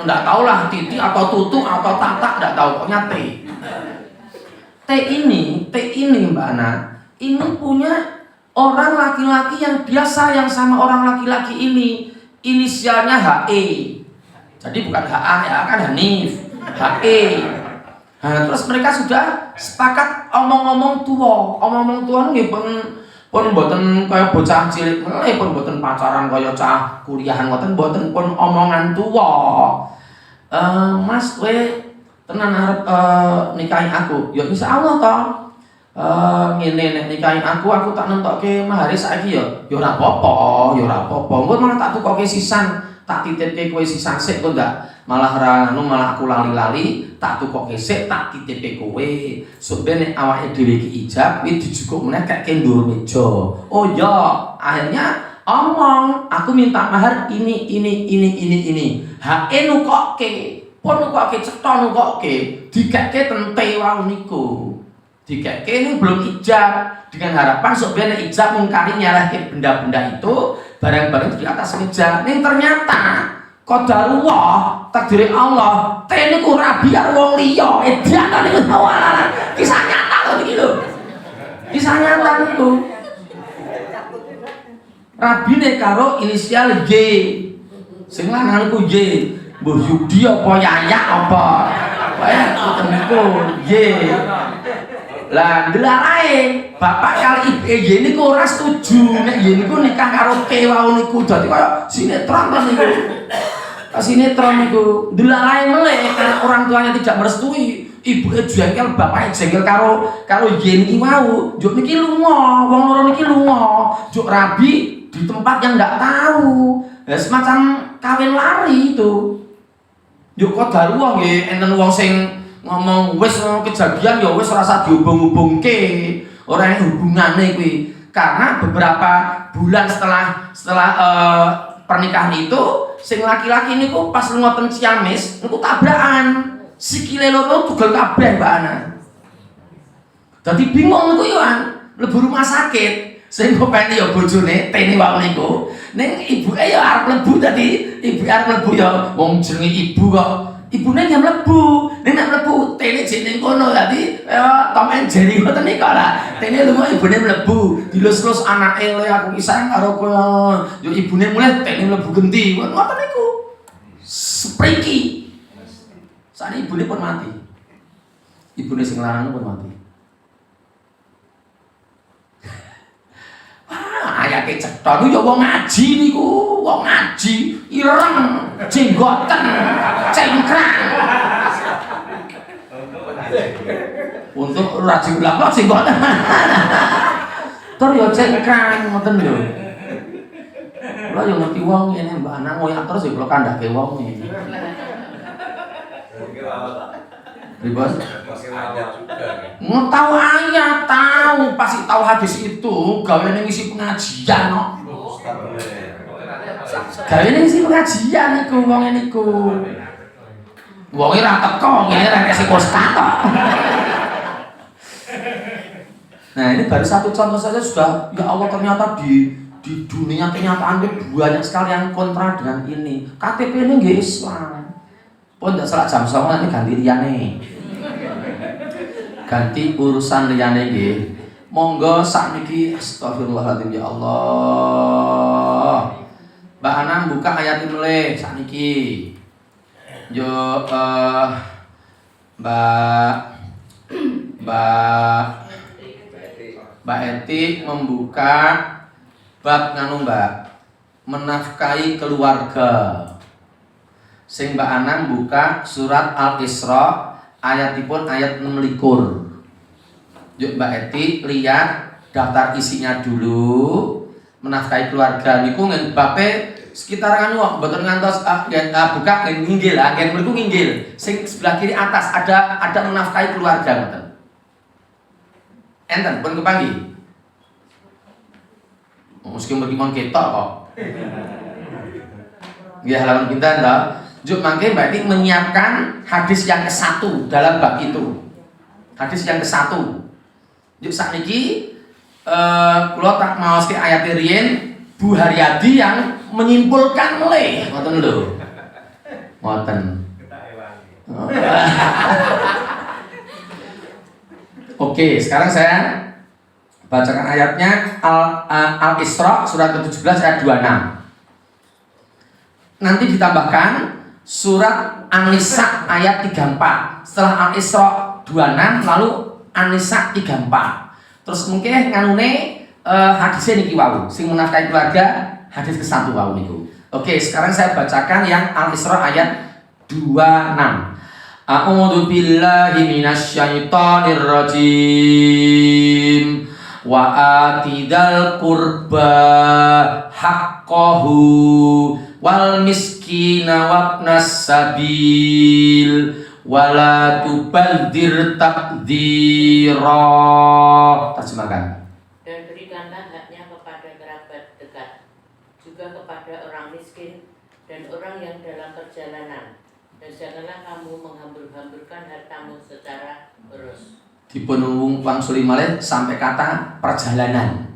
enggak tahulah Titi atau Tutu atau Tata, enggak tahu, pokoknya T. T ini Mbak Ana, ini punya orang laki-laki yang dia sayang sama orang laki-laki ini, inisialnya HE. Jadi bukan HA ya, kan Hanif, HE. Nah, terus mereka sudah sepakat omong-omong tua nggih pun mboten kaya bocah cilik, pun mboten pacaran kaya cah kuliahan ngoten, mboten pun omongan tua. Mas kowe tenan arep nikahi aku. Ya insyaallah toh. Ngene nek nikahi aku tak nentokke mahare saiki ya. Ya ora apa-apa. Engko malah tak tukoke sisan, tak titipke kowe sisan sik kok ndak. Malah aku lali-lali tak tukoke sik tak titipke kowe. Sampe nek awake dhewe iki ijab kuwi dijukuk meneh kek ndur meja. Oh ya, akhirnya omong, aku minta mahar ini. Hae nukokke, pun nukokke cetha nukokke, dikekke tente wau niku. Dikekke ini belum ijab dengan harapan sampe nek ijab mungkari nyalahke benda-benda itu barang-barang di atas meja. Ning ternyata qadarullah, takdir Allah, niku rabi karo wong liya, edan niku tawaran. Kisah nyata lho iki lho. Kisah nyata niku. Rabine karo inisial Y. Sing lanang niku Y. Mbah Yudi apa Yayak apa? Kaya ngoten niku Y. Lah ndelarae bapak kali ibu Y niku ora setuju nek Y niku nikah karo T wau niku. Dadi kaya sinetron kan niku. Sinetron niku ndelarae meleh karena orang tuanya tidak merestui. Ibuke jengkel, bapaknya jengkel karo Y niki wau. Juk niki lunga, wong loro niki lunga. Juk rabi di tempat yang ndak tahu. Ya semacam kawin lari itu. Juk qadarullah nggih enten wong sing ngomong wis kejadian ya wis rasa dihubung-hubungke, ora ana hubungane kuwi. Karena beberapa bulan setelah pernikahan itu sing laki-laki niku pas lunga teng Ciamis niku tabrakan. Sikile loro tugel kabeh Mbak Ana. Dadi bingung niku yo mlebu rumah sakit. Sing kopeni ya bojone tene wae niku. Ning ibuke ya arep mlebu dadi ibuke arep mlebu ya wong jenenge ibu kok. Ibune yang mlebu, nek mlebu tene jek ning kono dadi Tom and Jerry ngoten niku lah. Tene lunga ibune mlebu, dilus-lus anake le aku ki sayang karo kowe. Yo ibune mulih tene mlebu genti. Ngoten niku. Spriki. Sakjane ibune pun mati. Ibune sing lanang pun mati. Ayake cetha ku ya wong ngaji niku, wong ngaji ireng, jenggoten, cengkrang. Untuk rajin ulama jenggoten. Tur ya cengkrang ngoten lho. Kula yo ngerti wong ngene Mbak Ana ngoyak terus ya kula kandhake wong iki. Ribas mau tahu ayat, tahu pasti tahu hadis itu, gawe ngisi pengajian no. Gawe ngisi pengajian niku wong niku. Wong ora teko, ngene ra kasih kostak. Nah, ini baru satu contoh saja sudah ya Allah ternyata di dunia kenyataan banyak sekali yang kontra dengan ini. KTP ini nggih Islam. Pun ndak salah jam 09.00 ini ganti liyane. Ganti urusan liyane nggih. Monggo sakniki astagfirullahaladzim ya Allah. Mbak Anam buka ayat ini mulai sakniki. Yo Mbak Eti membuka bab nganu Mbak, menafkahi keluarga. Sing Mbak Anam buka surat Al-Isra ayatipun ayat 6. Yuk Mbak Eti lihat daftar isinya dulu. Menafkahi keluarga niku ngen bape sekitar anu mboten ngantos buka nginggil ngen mriku nginggil. Sing sebelah kiri atas ada menafkahi keluarga ngoten. Enten pun kepanggih. Meski mriki mon ketok kok. Nggih halaman pinten to. Juk mangke Mbak Eti menyiapkan hadis yang ke-1 dalam bab itu. Hadis yang ke-1. Juk sakniki kula tak maoske ayat riyen Bu Haryadi yang menyimpulkan le ngoten lho. Ngoten. Oke, sekarang saya bacakan ayatnya Al-Isra surat ke-17 ayat 26. Nanti ditambahkan surat An-Nisa ayat 34. Setelah Al-Isra 26 lalu An-Nisa 34. Terus mungkin nganune hadisnya niki wau sing menafkahi keluarga hadis ke-1 wau niku. Oke, sekarang saya bacakan yang Al-Isra ayat 26. A'udzu billahi minasyaitonir rajim. Wa atidal qurba haqqahu wal miskina wabnas sabil wala tubadzir takdzira. Terjemahkan. Dan berikanlah haknya kepada kerabat dekat, juga kepada orang miskin dan orang yang dalam perjalanan. Dan janganlah kamu menghambur-hamburkan hartamu secara terus. Dipun wangsuli malih sampai kata perjalanan.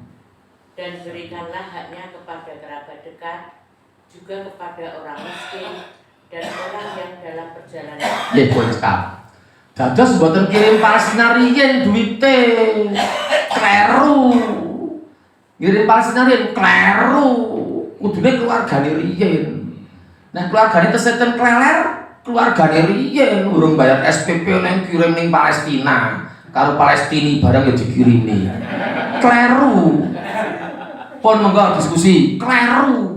Dan berikanlah haknya kepada kerabat dekat, juga kepada orang miskin dan orang yang dalam perjalanan. Nggih pun cekap. Dados mboten kirim Palestina riyen duwite. Kleru. Ngirim Palestina riyen kleru. Kudune keluargane riyen. Nah keluargane teseten kleler, keluargane riyen urung bayar SPP nang kirim ning Palestina. Karo Palestini barang ya dikirimi. Kleru. Pun monggo diskusi. Kleru.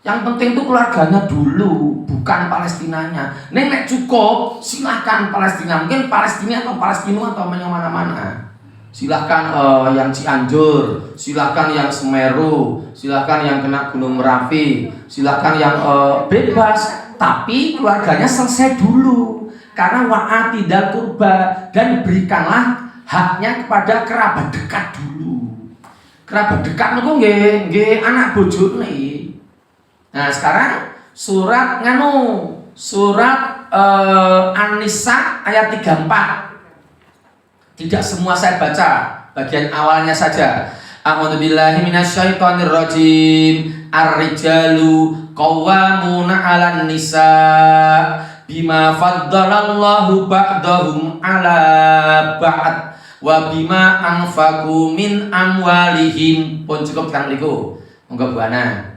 Yang penting itu keluarganya dulu, bukan Palestinanya. Nek cukup, silahkan Palestina. Mungkin Palestina atau Palestino atau yang mana-mana. Silahkan yang Cianjur, silahkan yang Semeru, silahkan yang kena Gunung Merapi, silahkan yang bebas. Tapi keluarganya selesai dulu. Karena wa'atidal qurba, dan berikanlah haknya kepada kerabat dekat dulu. Kerabat dekat niku nggih anak bojone. Nah sekarang surat An-Nisa ayat 34. Tidak semua saya baca, bagian awalnya saja. A'udzubillahi minasyaitonirrajim. Ar-rijalu qawwamuna 'alan nisa bima faddalallahu ba'dahum 'ala ba'd wa bima anfaqu min amwalihim. Pun cukup kan niku. Monggo Bu Ana.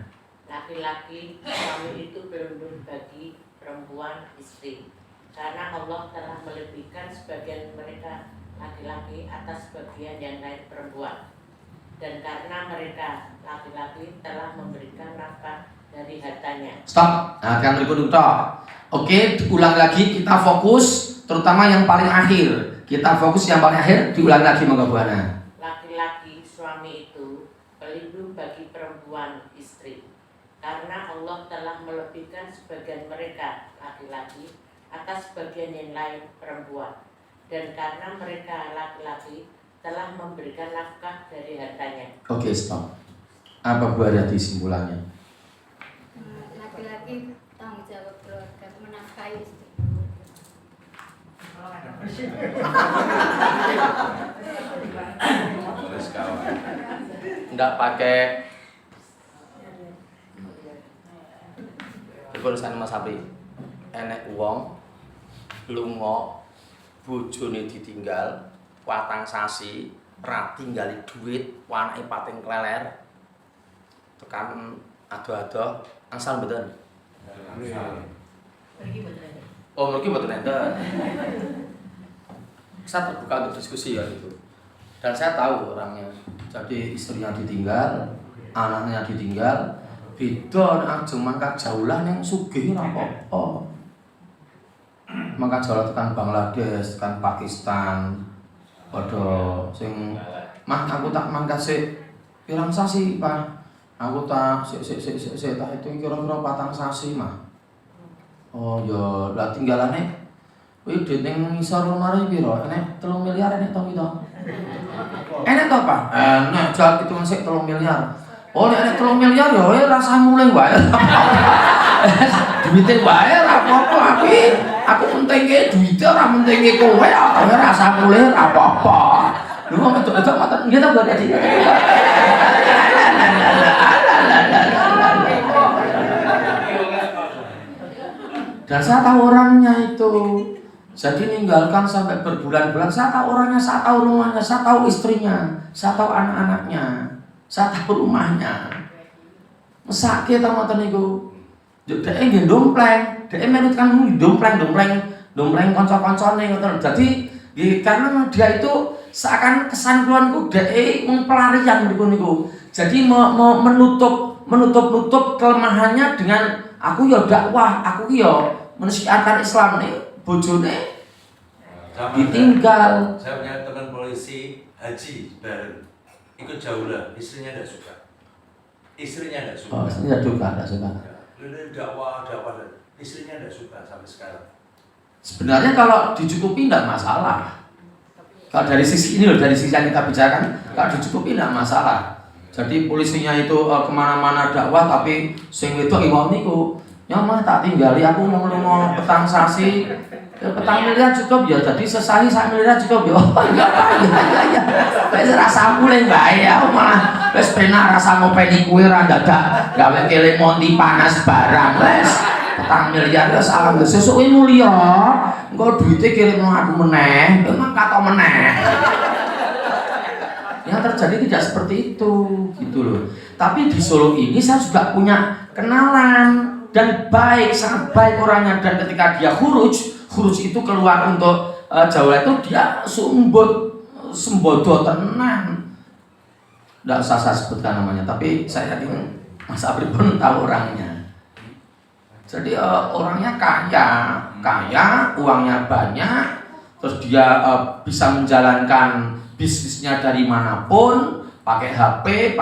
Laki-laki suami itu berundung bagi perempuan istri, karena Allah telah melebihkan sebagian mereka laki-laki atas sebagian yang lain perempuan, dan karena mereka laki-laki telah memberikan nafkah dari hartanya. Stop. Nah, kan berikut toh. Oke, diulang lagi, kita fokus terutama yang paling akhir. Kita fokus yang paling akhir, diulang lagi monggo Bu Ana. Laki-laki suami itu pelindung bagi perempuan istri, karena Allah telah melebihkan sebagian mereka laki-laki atas sebagian yang lain perempuan, dan karena mereka laki-laki telah memberikan nafkah dari hartanya. Oke, stop. Apa Bu Haryadi simpulannya? Laki-laki tanggung jawab keluarga, menafkahi istri. Enggak pakai urusan Mas Sapri. Enek wong lunga bojone ditinggal watang sasi rati nggali duit anake pating kleler tekan ado-ado angsal mboten. Pergi betul. Oh, mungkin mboten enten. Saya terbuka untuk diskusi ya itu. Dan saya tahu orangnya. Jadi istrinya ditinggal, anaknya ditinggal, beda nek ajeng mangkat jaulah ning sugih ora apa-apa. Mangkat jaulah tekan Bangladesh, tekan Pakistan. Padha sing mah aku tak mangkat sik pirang sasi, Pak. Aku tak sik tak itu kira-kira 4 sasi mah. Oh ya, lah tinggalane kuwi duit ning ngisor lemari piro? Enek 3 miliar enek to to? Enek to, Pak? Enek jawab itu masih 3 miliar. Oh, nek 3 miliar ya rasa mulai wae. Duite wae ora apa-apa aku pentinge duite ora pentinge kowe ora rasa mulai ora apa-apa. Lho kok itu mata nggih to berarti. Dan saya tahu orangnya itu. Jadi ninggalkan sampai berbulan-bulan. Saya tahu orangnya, saya tahu rumahnya, saya tahu istrinya, saya tahu anak-anaknya, saya tahu rumahnya. Mesake ta ngoten niku. Yo dhek nggih dompleng, dhek menurut kan dompleng kanca-kancane ngoten. Jadi karena dia itu seakan kesan kulonku dhek pelarian niku. Jadi menutup kelemahannya dengan aku ya dakwah, aku ki ya mensiarkan Islam nih. Bojone ditinggal. Saya punya teman polisi haji bareng, ikut jaulah, istrinya tidak suka. Oh, istrinya juga tidak suka. Ini dakwah, istrinya tidak suka sampai sekarang. Sebenarnya kalau dicukupi tidak masalah. Kalau dari sisi ini loh, dari sisi yang kita bicarakan, kalau dicukupi tidak masalah. Jadi polisinya itu kemana-mana dakwah, tapi sing wedok iwak niku mah tak tinggali aku mau petang sasi, petang miliar cukup ya, jadi sesasi 1 miliar cukup ya. Oh iya. Wes rasa mulai bae ya, malah wes penak rasa ngopeni kuwi ra dadak gawe kele monti panas barang wes. Petang miliar wes alhamdulillah sesuke mulya. Engko duite kirimno aku meneh, emang kata meneh. Yang terjadi tidak seperti itu, gitu loh. Tapi di Solo ini saya juga punya kenalan dan baik, sangat baik orangnya. Dan ketika dia khuruj itu keluar untuk jauh itu dia sembodo tenang. Tidak usah saya sebutkan namanya, tapi saya yakin Mas Abri pun tahu orangnya. Jadi orangnya kaya, uangnya banyak, terus dia bisa menjalankan bisnisnya dari manapun, pakai HP,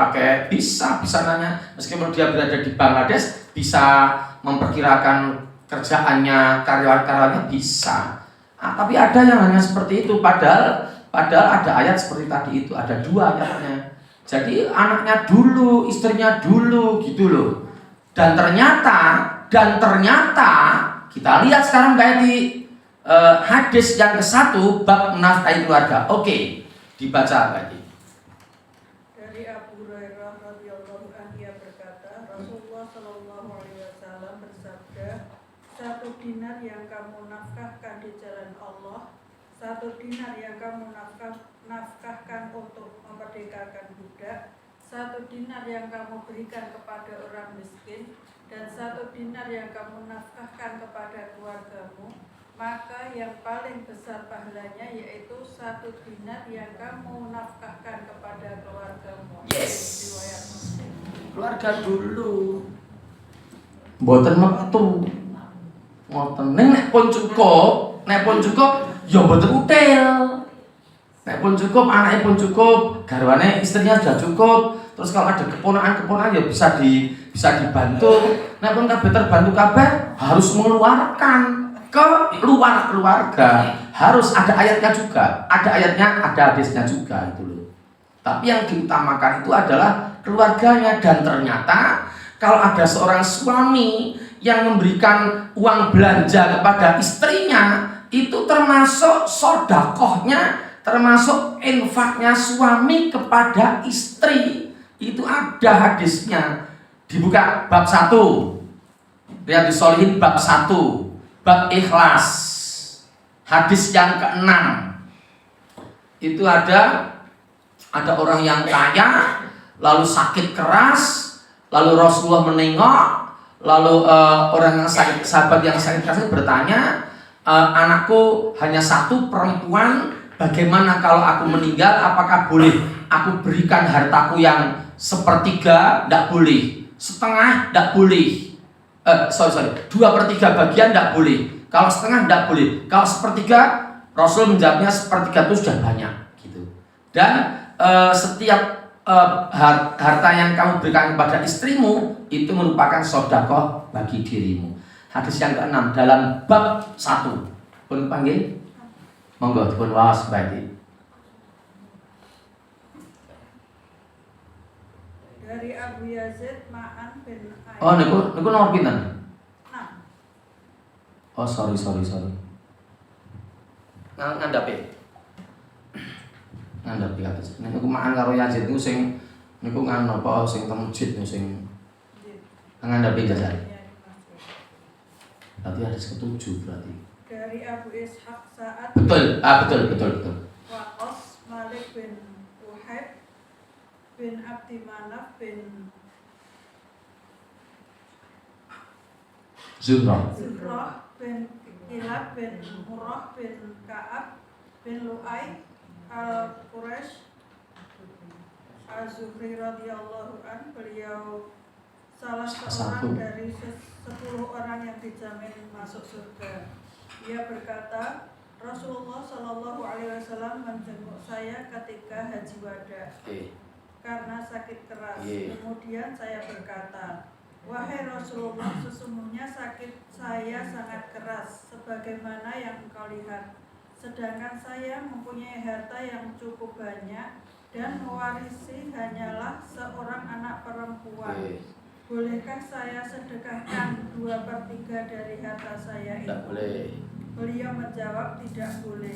bisa nanya, meskipun dia berada di Bangladesh, bisa memperkirakan kerjaannya, karyawan-karyawannya bisa. Tapi ada yang hanya seperti itu, padahal ada ayat seperti tadi itu, ada 2 ayatnya. Jadi anaknya dulu, istrinya dulu, gitu loh. Dan ternyata kita lihat sekarang kayak di hadis yang ke-1 bab nafkahi keluarga. Oke, dibaca lagi. Dari Abu Hurairah radhiyallahu anhu ia berkata, Rasulullah shallallahu alaihi wasallam bersabda, 1 dinar yang kamu nafkahkan di jalan Allah, 1 dinar yang kamu nafkahkan untuk memerdekakan budak, 1 dinar yang kamu berikan kepada orang miskin, dan 1 dinar yang kamu nafkahkan kepada keluargamu, maka yang paling besar pahalanya yaitu 1 dinar yang kamu nafkahkan kepada keluargamu. Yes. Riwayat Muslim. Keluarga dulu. Mboten metu. Ngoten nek pun cukup, ya mboten util. Nek pun cukup, anaknya pun cukup, garwane istrinya sudah cukup. Terus kalau ada keponakan ya bisa dibantu. Nek pun kabeh terbantu kabeh harus mengeluarkan ke luar keluarga, harus ada ayatnya juga, ada hadisnya juga itu loh. Tapi yang diutamakan itu adalah keluarganya. Dan ternyata kalau ada seorang suami yang memberikan uang belanja kepada istrinya, itu termasuk sodakohnya, termasuk infaknya suami kepada istri. Itu ada hadisnya. Dibuka bab 1 Riyadhus Shalihin bab 1 bab ikhlas, hadis yang ke-6 itu ada Ada orang yang kaya, lalu sakit keras, lalu Rasulullah menengok, lalu orang yang sakit, sahabat yang sakit keras bertanya, anakku hanya satu perempuan, bagaimana kalau aku meninggal? Apakah boleh aku berikan hartaku yang sepertiga? Tidak boleh. Setengah? Tidak boleh. Sorry, 2/3 bagian tidak boleh. Kalau setengah tidak boleh. Kalau sepertiga, Rasul menjawabnya sepertiga itu sudah banyak, gitu. Dan setiap harta yang kamu berikan kepada istrimu itu merupakan sedekah bagi dirimu. Hadis yang ke-6 dalam bab 1. Pun panggil, monggo pun wawas baik. Dari Abu Yazid Ma'an bin Ayyub. Oh, niku nomor pinten? Nah, Oh, sorry. Ngandhape. Ngandhape kados. Niku makan karo Yazid niku sing niku nganu apa sing teng masjid niku sing ngandhape jasa. ya, dimaksud. Berarti hadis ke-7 berarti. Dari Abu Ishaq Sa'ad Betul. Waqas Malik bin Uhayb bin Abdi Manaf bin Zuhra. Zuhrah bin Kilab bin Murrah bin Ka'ab bin Lu'ay al-Quraisy Az-Zuhri radhiyallahu an, beliau salah seorang dari 10 orang yang dijamin masuk surga. Ia berkata, Rasulullah Shallallahu Alaihi Wasallam menjenguk saya ketika haji wada karena sakit keras. Kemudian saya berkata, wahai Rasulullah, sesungguhnya sakit saya sangat keras, sebagaimana yang engkau lihat. Sedangkan saya mempunyai harta yang cukup banyak dan mewarisi hanyalah seorang anak perempuan. Bolehkah saya sedekahkan 2/3 dari harta saya itu? Tidak boleh. Beliau menjawab, tidak boleh.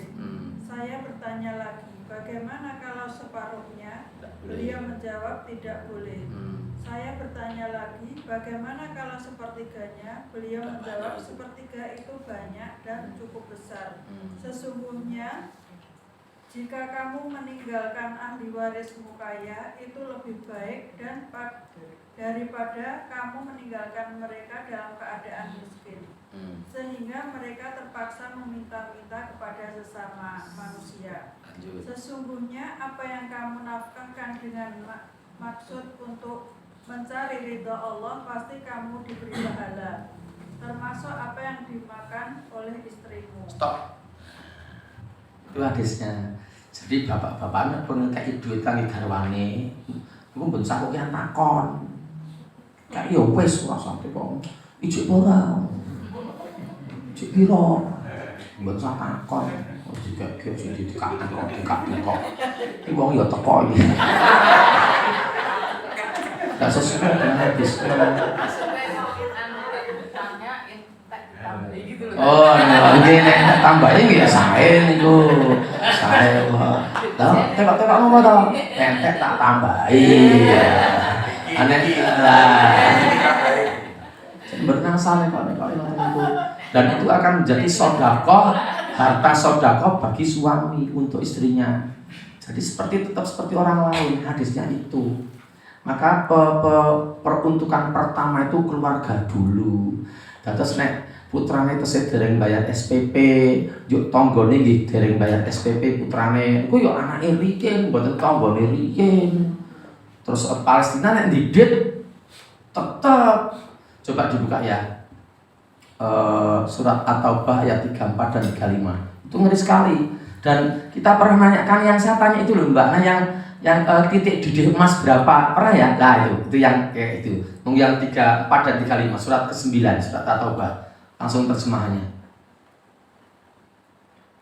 Saya bertanya lagi, bagaimana kalau separuhnya? Beliau menjawab, tidak boleh. Saya bertanya lagi, bagaimana kalau sepertiganya? Beliau menjawab, sepertiga itu banyak dan cukup besar. Sesungguhnya jika kamu meninggalkan ahli warismu kaya, itu lebih baik dan daripada kamu meninggalkan mereka dalam keadaan miskin, sehingga mereka terpaksa meminta-minta kepada sesama manusia. Sesungguhnya apa yang kamu nafkahkan dengan maksud untuk mencari ridha Allah, pasti kamu diberi pahala, termasuk apa yang dimakan oleh istrimu. Stop. Itu hadisnya. Jadi bapak-bapak pun kayak duit kali garwane, iku ben sakokean takon. Kayak ya wis ora sampe kok. Ijik ora. Ijik piro? Ben sak takon. Jika kira sing dikakak kok. Iki wong ya teko iki. Gak sesuai dengan hadis. Oh, ini nek tambahin ya sae niku. Sae kok. Tengok ngono to. Entek tak tambahi. Aneh lah. Berenang saleh kok nek niku. Dan itu akan menjadi sedekah, harta sedekah bagi suami untuk istrinya. Jadi tetap seperti orang lain, hadisnya itu. Maka peruntukan pertama itu keluarga dulu. Terus nek putrane tesih dereng bayar SPP, yuk tanggane nggih dereng bayar SPP putrane, iku yo anake riyen, mboten tanggane riyen. Terus Palestina nek didit tetep coba dibuka ya. Surat At-Taubah ayat 34 dan 35. Itu ngeri sekali. Dan kita pernah nanyakan, yang saya tanya itu loh Mbak, yang titik didih emas berapa? Pernah ya? Nah itu yang kayak itu. Yang 34 dan 35 surat ke-9 surat At-Taubah. Langsung terjemahannya.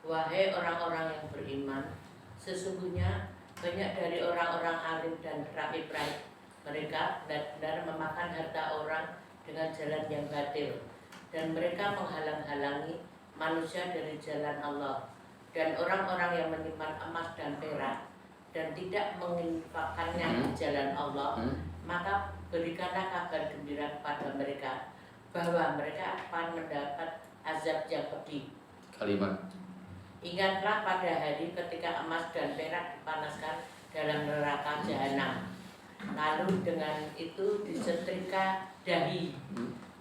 Wahai orang-orang yang beriman, sesungguhnya banyak dari orang-orang alim dan rapi-rapi mereka benar-benar memakan harta orang dengan jalan yang batil, dan mereka menghalang-halangi manusia dari jalan Allah. Dan orang-orang yang menyimpan emas dan perak dan tidak menginfakkannya di jalan Allah, maka berikanlah kabar gembira kepada mereka bahwa mereka akan mendapat azab yang pedih. Kalimat. Ingatlah pada hari ketika emas dan perak dipanaskan dalam neraka jahanam. Lalu dengan itu disetrika dahi,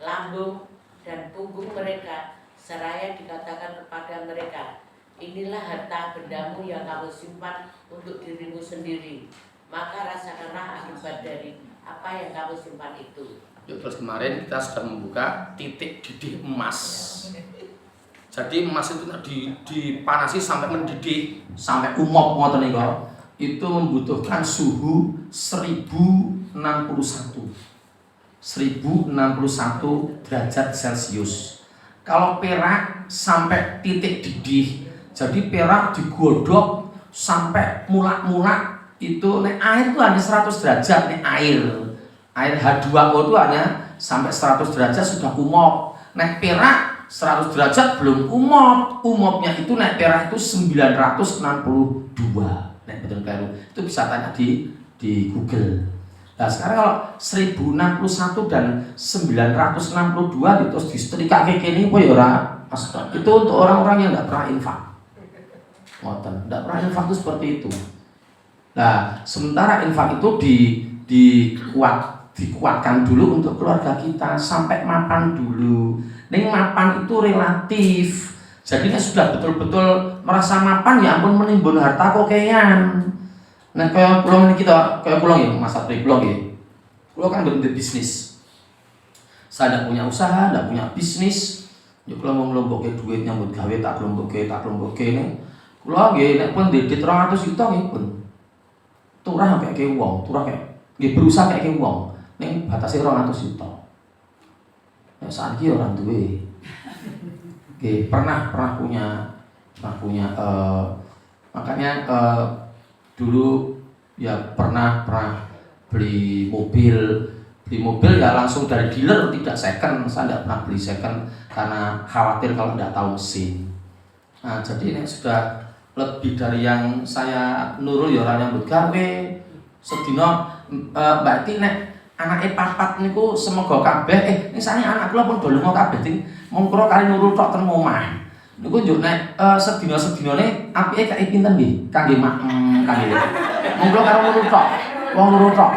lambung, dan punggung mereka, seraya dikatakan kepada mereka, inilah harta bendamu yang kamu simpan untuk dirimu sendiri, maka rasakanlah akibat dari apa yang kamu simpan itu. Terus kemarin kita sudah membuka titik didih emas. Jadi emas itu dipanasi sampai mendidih, sampai umop ngoten niku. Itu membutuhkan suhu 1061 derajat Celcius. Kalau perak sampai titik didih, jadi perak digodok sampai mulak-mulak itu nek air itu hanya 100 derajat nek air H2O itu hanya sampai 100 derajat sudah umop. Nek perak 100 derajat belum umopnya itu nek perak itu 962. Nek betul karo itu bisa tanya di Google. Nah sekarang kalau 1061 dan 962 terus disetrika kayak gini apa ya ora? Itu untuk orang-orang yang tidak pernah infak. Ngoten, tidak pernah infak itu seperti itu. Nah, sementara infak itu dikuatkan dulu untuk keluarga kita sampai mapan dulu. Ning mapan itu relatif. Jadi sudah betul-betul merasa mapan ya ampun menimbun harta kokean. Nah kayak pulau ini kita kayak pulau ya Mas Satri pulau ya. Pulau kan berhenti bisnis. Saya tidak punya usaha, tidak punya bisnis. Ya kalau mau melombokke duit nyambut gawe tak kelombokke ini. Pulau ya nek pun didit 200 juta nggih pun. Turah kayak wong, turah kayak nggih berusaha kayak wong. Ning batase 200 juta. Ya saat iki orang duwe. Oke, pernah punya makanya dulu ya pernah beli mobil ya langsung dari dealer, tidak second. Saya tidak pernah beli second karena khawatir kalau tidak tahu mesin. Nah jadi ini sudah lebih dari yang saya nurul ya orang nyambut gawe sedina. Berarti nek anake papat niku semoga kabeh ini sane anak kula pun dolonga kabeh ting mung kula kali nurul tok ten omah niku njuk nek sedina-sedinane apike kae pinten nggih kangge kangge mung kula karo nurul tok wong nurul tok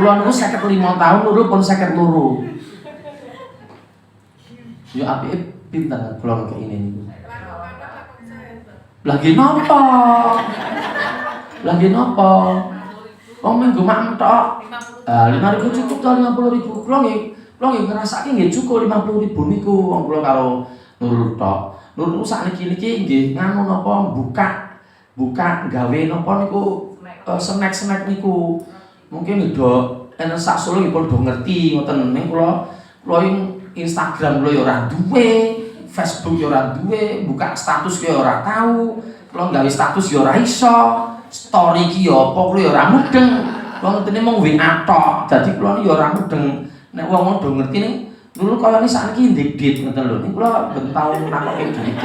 kula niku 55 tahun nurul pun 52 yo apike pinten kula kayak ini niku lagi nopo minggu mak tok. 5.000 cukup to 50.000. Kula nggih ngrasake nggih cukup 50.000 niku wong kula karo Nurul tok. Nurul sakniki nggih nganu napa buka gawe napa niku snack niku. Mungkin do enten sak Solo nggih padha ngerti ngoten ning kula Instagram kula ya ora duwe, Facebook ya ora duwe, buka status ya ora tahu. Kula gawe status ya ora iso. Story ki ya apa kula ya ora mudeng. Wong ngene mung WA tok. Dadi kula ya ora mudeng. Nek wong do ngerti ning dulu kaya ini sakniki ndek ngoten lho. Ning kula ben tau nakoke duit.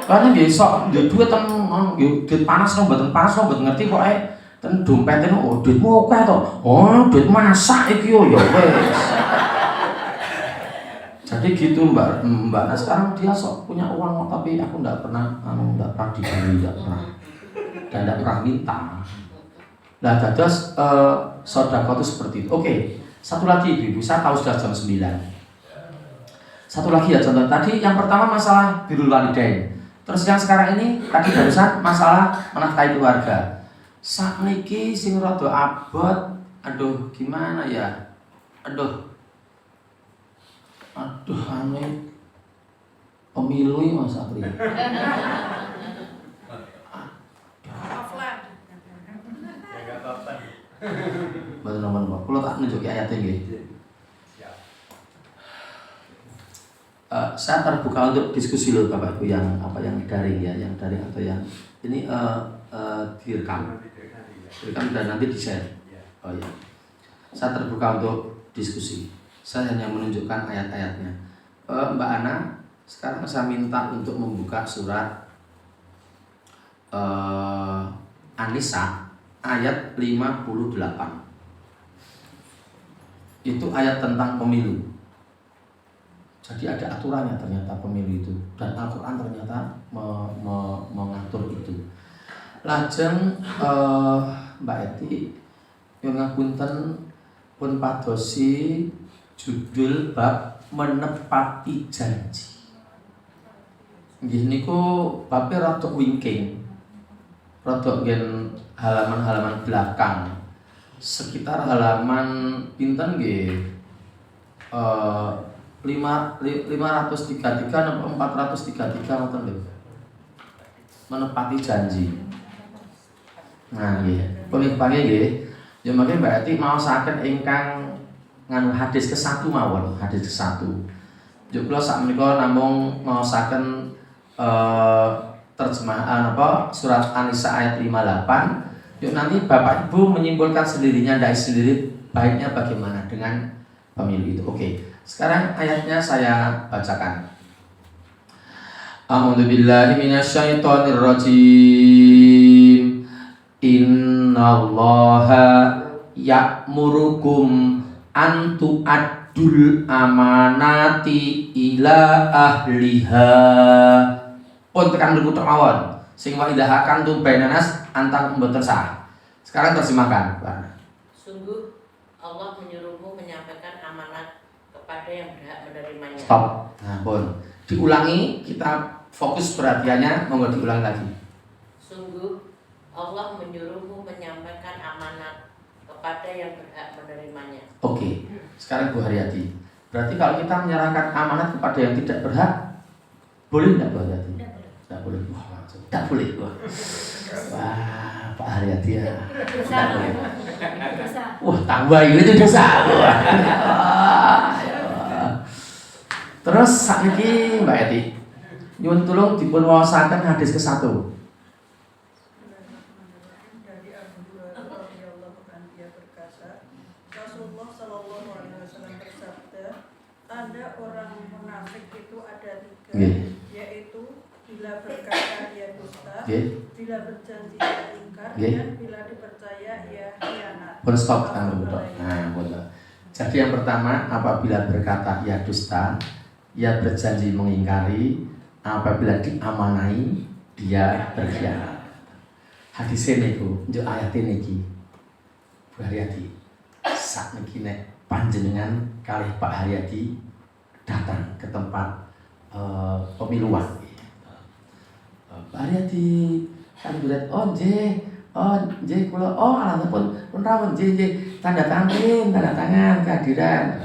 Kan nggih sok ndek duit ten nggih duit panas no mboten ngerti pokoke ten dompet oh duitmu akeh to. Oh, duit masak iki yo ya wis. Jadi gitu Mbak Nah sekarang dia sok punya uang tapi aku enggak pernah dibeli, enggak pernah dan enggak pernah minta. Nah dados sedekah itu seperti itu. Oke, satu lagi Ibu, saya tahu sudah jam 9. Satu lagi ya contoh tadi yang pertama masalah birrul walidain. Terus yang sekarang ini tadi barusan masalah menafkahi keluarga. Sakniki sing rada abot, aduh gimana ya? Aduh aneh pemilu ini Mas Apri. Betul nomor. Kalau tak nunjuki ayatnya nggih. Saya terbuka untuk diskusi loh Bapak Ibu yang daring ya, yang daring atau yang ini direkam dan nanti di-share. Oh ya. Saya terbuka untuk diskusi. Saya hanya menunjukkan ayat-ayatnya. Mbak Ana, sekarang saya minta untuk membuka surat An-Nisa ayat 58. Itu ayat tentang pemilu. Jadi ada aturannya ternyata pemilu itu, dan Al-Quran ternyata mengatur itu. Lajeng Mbak Eti yang ngapunten pun padosi judul bab menepati janji. Nggih niku bape rada wingking. Rada ngen halaman-halaman belakang. Sekitar halaman pinten nggih? 533 atau 433 ngoten lho. Menepati janji. Nah nggih, pengipane nggih. Ya mangke Mbak Eti maosaken ingkang nganu hadis ke-1 mawon, hadis ke-1. Yo kula sakmenika namung maosaken terjemahan surat An-Nisa ayat 58. Yuk nanti Bapak Ibu menyimpulkan sendirinya dari sendiri baiknya bagaimana dengan pemilu itu. Oke. Sekarang ayatnya saya bacakan. A'udzubillahi minasyaitonirrajim. Innallaha ya'murukum an tu'addul amanati ila ahliha. Pun tekan dulu mawon. Sing wa idza akantum bainanas antang mboten sah. Sekarang terjemahkan. Sungguh Allah menyuruhmu menyampaikan amanat kepada yang berhak menerimanya. Stop. Nah, pun diulangi, kita fokus perhatiannya, monggo diulangi lagi. Sungguh Allah menyuruhmu menyampaikan amanat kepada yang berhak menerimanya. Oke. Sekarang Bu Haryati. Berarti kalau kita menyerahkan amanat kepada yang tidak berhak, boleh tidak Bu Haryati? Tidak boleh. Wah, langsung. Tidak boleh. Wah, Pak Haryati ya. Tidak boleh. Wah, tambah ini itu dosa. Terus sakniki Mbak Eti, nyuwun tulung dipun waosaken hadis ke-1. Dari Abu Hurairah radhiyallahu anhu dia berkata, Rasulullah sallallahu alaihi wasallam bersabda, tanda orang munafik itu ada 3, yaitu bila berkata ia dusta, bila berjanji ia ingkar, dan bila dipercaya ia khianat. Pun stop kan dulu. Nah, boleh. Jadi yang pertama, apabila berkata ia dusta, ia berjanji mengingkari, apabila diamanai dia berkhianat. Hadis ini ku, njuk ayat ini ki. Bu Haryati, sakniki nek panjenengan kalih Pak Haryati datang ke tempat pemiluan. Pak Haryati kan bulet nggih kula alasan pun rawuh nggih tanda tangan kehadiran.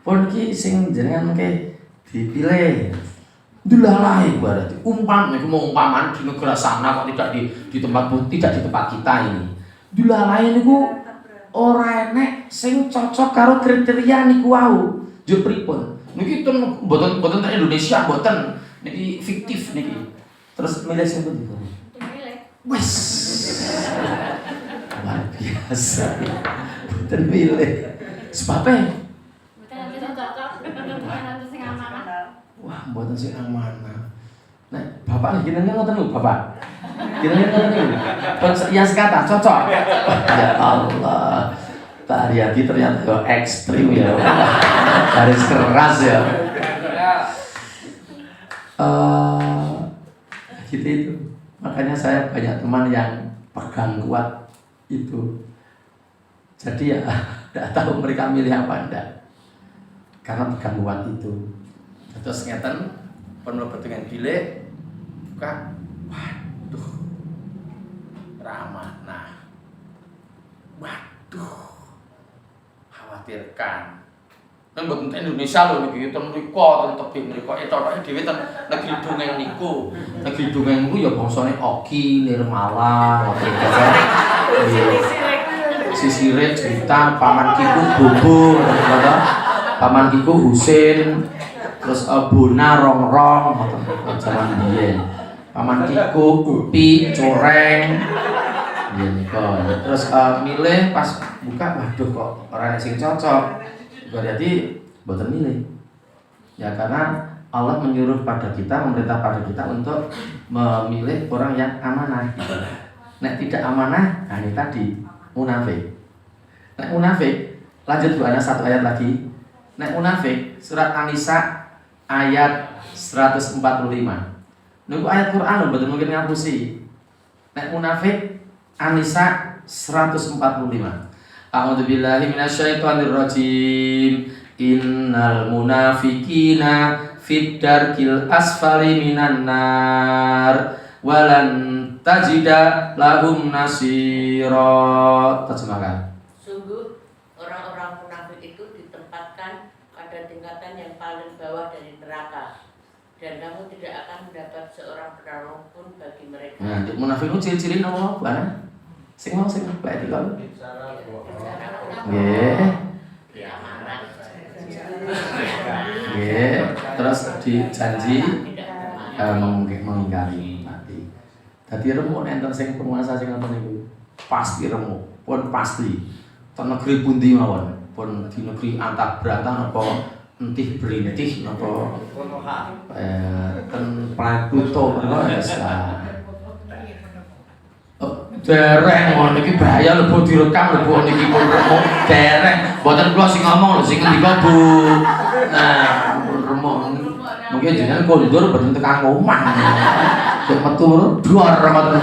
Pun ki sing jenengan mengke dipilih. Dulalahi berarti niku mau umpamaan di negara sana kok tidak di tempat tidak di tempat kita ini. Dulalahi niku ora enek sing cocok karo kriteria niku wau. Yo pripun? Niki mboten teng Indonesia mboten. Niki fiktif niki. Terus milih sing pundi? Milih. Wes. Luar biasa. Mboten milih. Sebabnya wah, mboten sing amanah. Nek bapak lagi jenengan ngoten lho, Bapak. Jenengan ngoten lho. Ya sekata cocok. Ya Allah. Pak Haryati ternyata ekstrim ya. Garis keras ya. Gitu itu. Makanya saya banyak teman yang pegang kuat itu. Jadi ya tidak tahu mereka milih apa enggak. Karena pegang kuat itu. Terus ngeten pun mlebet dengan bilik buka, waduh ramah, nah waduh khawatirkan nang mboten Indonesia lho niki ten mriku ten tebih mriku cocoknya dhewe ten negeri dongeng niku ya bangsane Oki Nirmala ngoten Sisire cerita paman kiku Bobo ngoten paman kiku Husin. Terus Bona rongrong zaman biyen. Paman Kiku, Upi, Coreng. Iya nika. Terus milih pas buka waduh kok ora sing cocok. Berarti mboten milih. Ya karena Allah menyuruh pada kita, memerintah pada kita untuk memilih orang yang amanah. Nek tidak amanah, nah ini tadi munafik. Nek munafik, lanjut Bu Ana satu ayat lagi. Nek munafik surat An-Nisa ayat 145. Niku ayat Quran lho, mboten mungkin ngapusi. Nek munafik An-Nisa 145. A'udzubillahi minasyaitonir rajim. Innal munafiqina fid darkil asfali minan nar walan tajida lahum nasira. Terjemahkan. Sungguh orang-orang munafik itu ditempatkan pada tingkatan yang paling bawah dari neraka, dan kamu tidak akan mendapat seorang penolong pun bagi mereka. Nah, untuk munafik itu ciri-ciri nama apa? Sing mau sing baik iki kok. Nggih. Ya marah. Nggih, terus dijanji mengingkari mati. Dadi remuk enten sing penguasa sing ngoten niku. Pasti remuk, pun pasti. Ten negeri pundi mawon, pun di negeri antah brantah napa entih berintih napa ten Pluto menawa dereng ngono iki bahaya lho Bu direkam lho Bu niki pun remuk dereng mboten kula sing ngomong lho sing ngendika Bu. Nah, pun remuk. Mungkin jenengan kondur mboten tekan omah. Nek metu duar ngoten.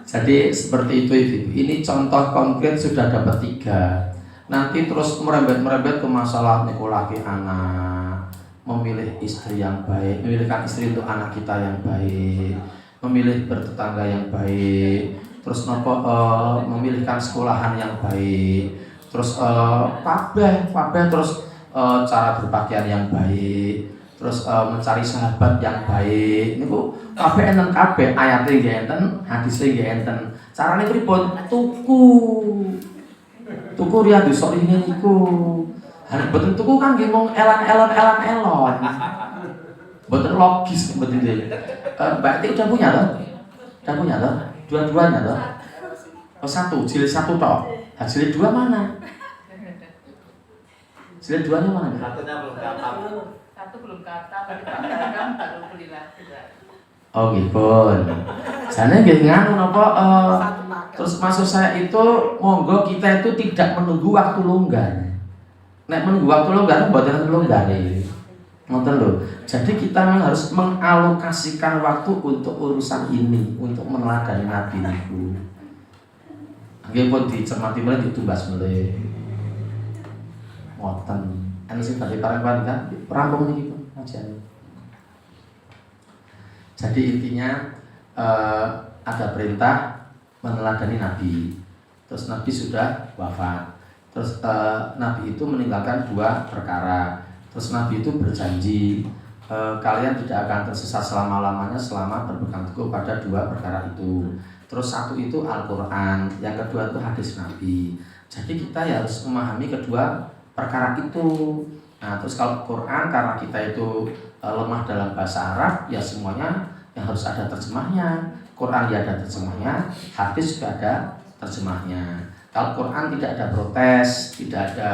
Jadi seperti itu Ibu. Ini contoh konkret sudah dapat 3. Nanti terus merembet ke masalah nikolaki anak, memilih istri yang baik, memilihkan istri untuk anak kita yang baik, memilih bertetangga yang baik, terus memilihkan sekolahan yang baik, terus kabeh terus cara berpakaian yang baik, terus mencari sahabat yang baik. Niku kabeh enten kabeh, ayate nggih enten, hadise nggih enten. Carane pripun? Tuku Riyadhus Shalihin niku. Hari mboten tuku kan nggih mung elon. Mboten logis mboten nggih. Mbak Tik udah punya toh? Udah punya toh? Dua-duanya toh? Oh, satu, jilid 1 toh. Jilid 2 mana? Jilid 2-nya mana? Satu belum kata, tapi Pak Dagang baru beli lagi. Oh gitu. Jane nggih nganu napa terus maksud saya itu monggo kita itu tidak menunggu waktu longgar. Nek menunggu waktu longgar mboten longgar iki. Ngoten lho. Jadi kita memang harus mengalokasikan waktu untuk urusan ini, untuk meneladani Nabi niku. Nggih pun dicermati meneh ditumbas meneh. Ngoten. Anu sing badhe pareng-pareng kan rampung niki pun ngajian. Jadi intinya ada perintah meneladani Nabi. Terus Nabi sudah wafat. Terus Nabi itu meninggalkan 2 perkara. Terus Nabi itu berjanji kalian tidak akan tersesat selama-lamanya selama berpegang teguh pada 2 perkara itu. Terus satu itu Al-Quran, yang kedua itu hadis Nabi. Jadi kita harus memahami kedua perkara itu. Nah, terus kalau Quran karena kita itu lemah dalam bahasa Arab, ya semuanya yang harus ada terjemahnya. Quran ya ada terjemahnya, hadis juga ada terjemahnya. Kalau Quran tidak ada protes, tidak ada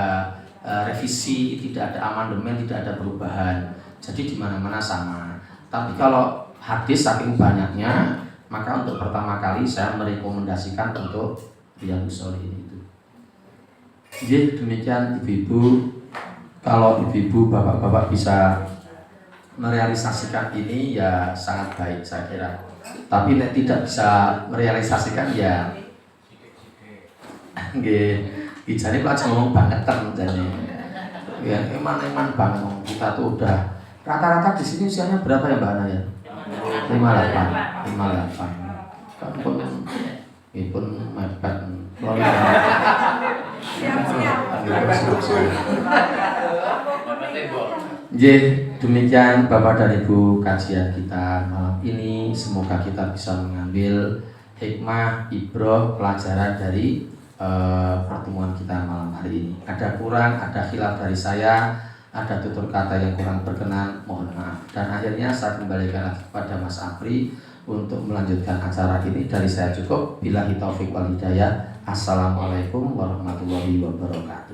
revisi, tidak ada amandemen, tidak ada perubahan. Jadi di mana-mana sama. Tapi kalau hadis saking banyaknya, maka untuk pertama kali saya merekomendasikan untuk Riyadhus Shalihin itu. Jadi demikian ibu-ibu. Kalau ibu-ibu, bapak-bapak bisa merealisasikan ini ya sangat baik saya kira. Tapi nek tidak bisa merealisasikan ya nggih ijane pelajar ngomong banget kan jane. Ya iman banget kita tuh udah rata-rata di sini usianya berapa ya Mbak Ana ya? 58. Kan pun mepet. Demikian Bapak dan Ibu kajian kita malam ini. Semoga kita bisa mengambil hikmah, ibrah, pelajaran dari pertemuan kita malam hari ini. Ada kurang, ada khilaf dari saya, ada tutur kata yang kurang berkenan, mohon maaf. Dan akhirnya saya kembalikan lagi kepada Mas Apri untuk melanjutkan acara ini. Dari saya cukup. Billahi taufiq wal hidayah. Assalamualaikum warahmatullahi wabarakatuh.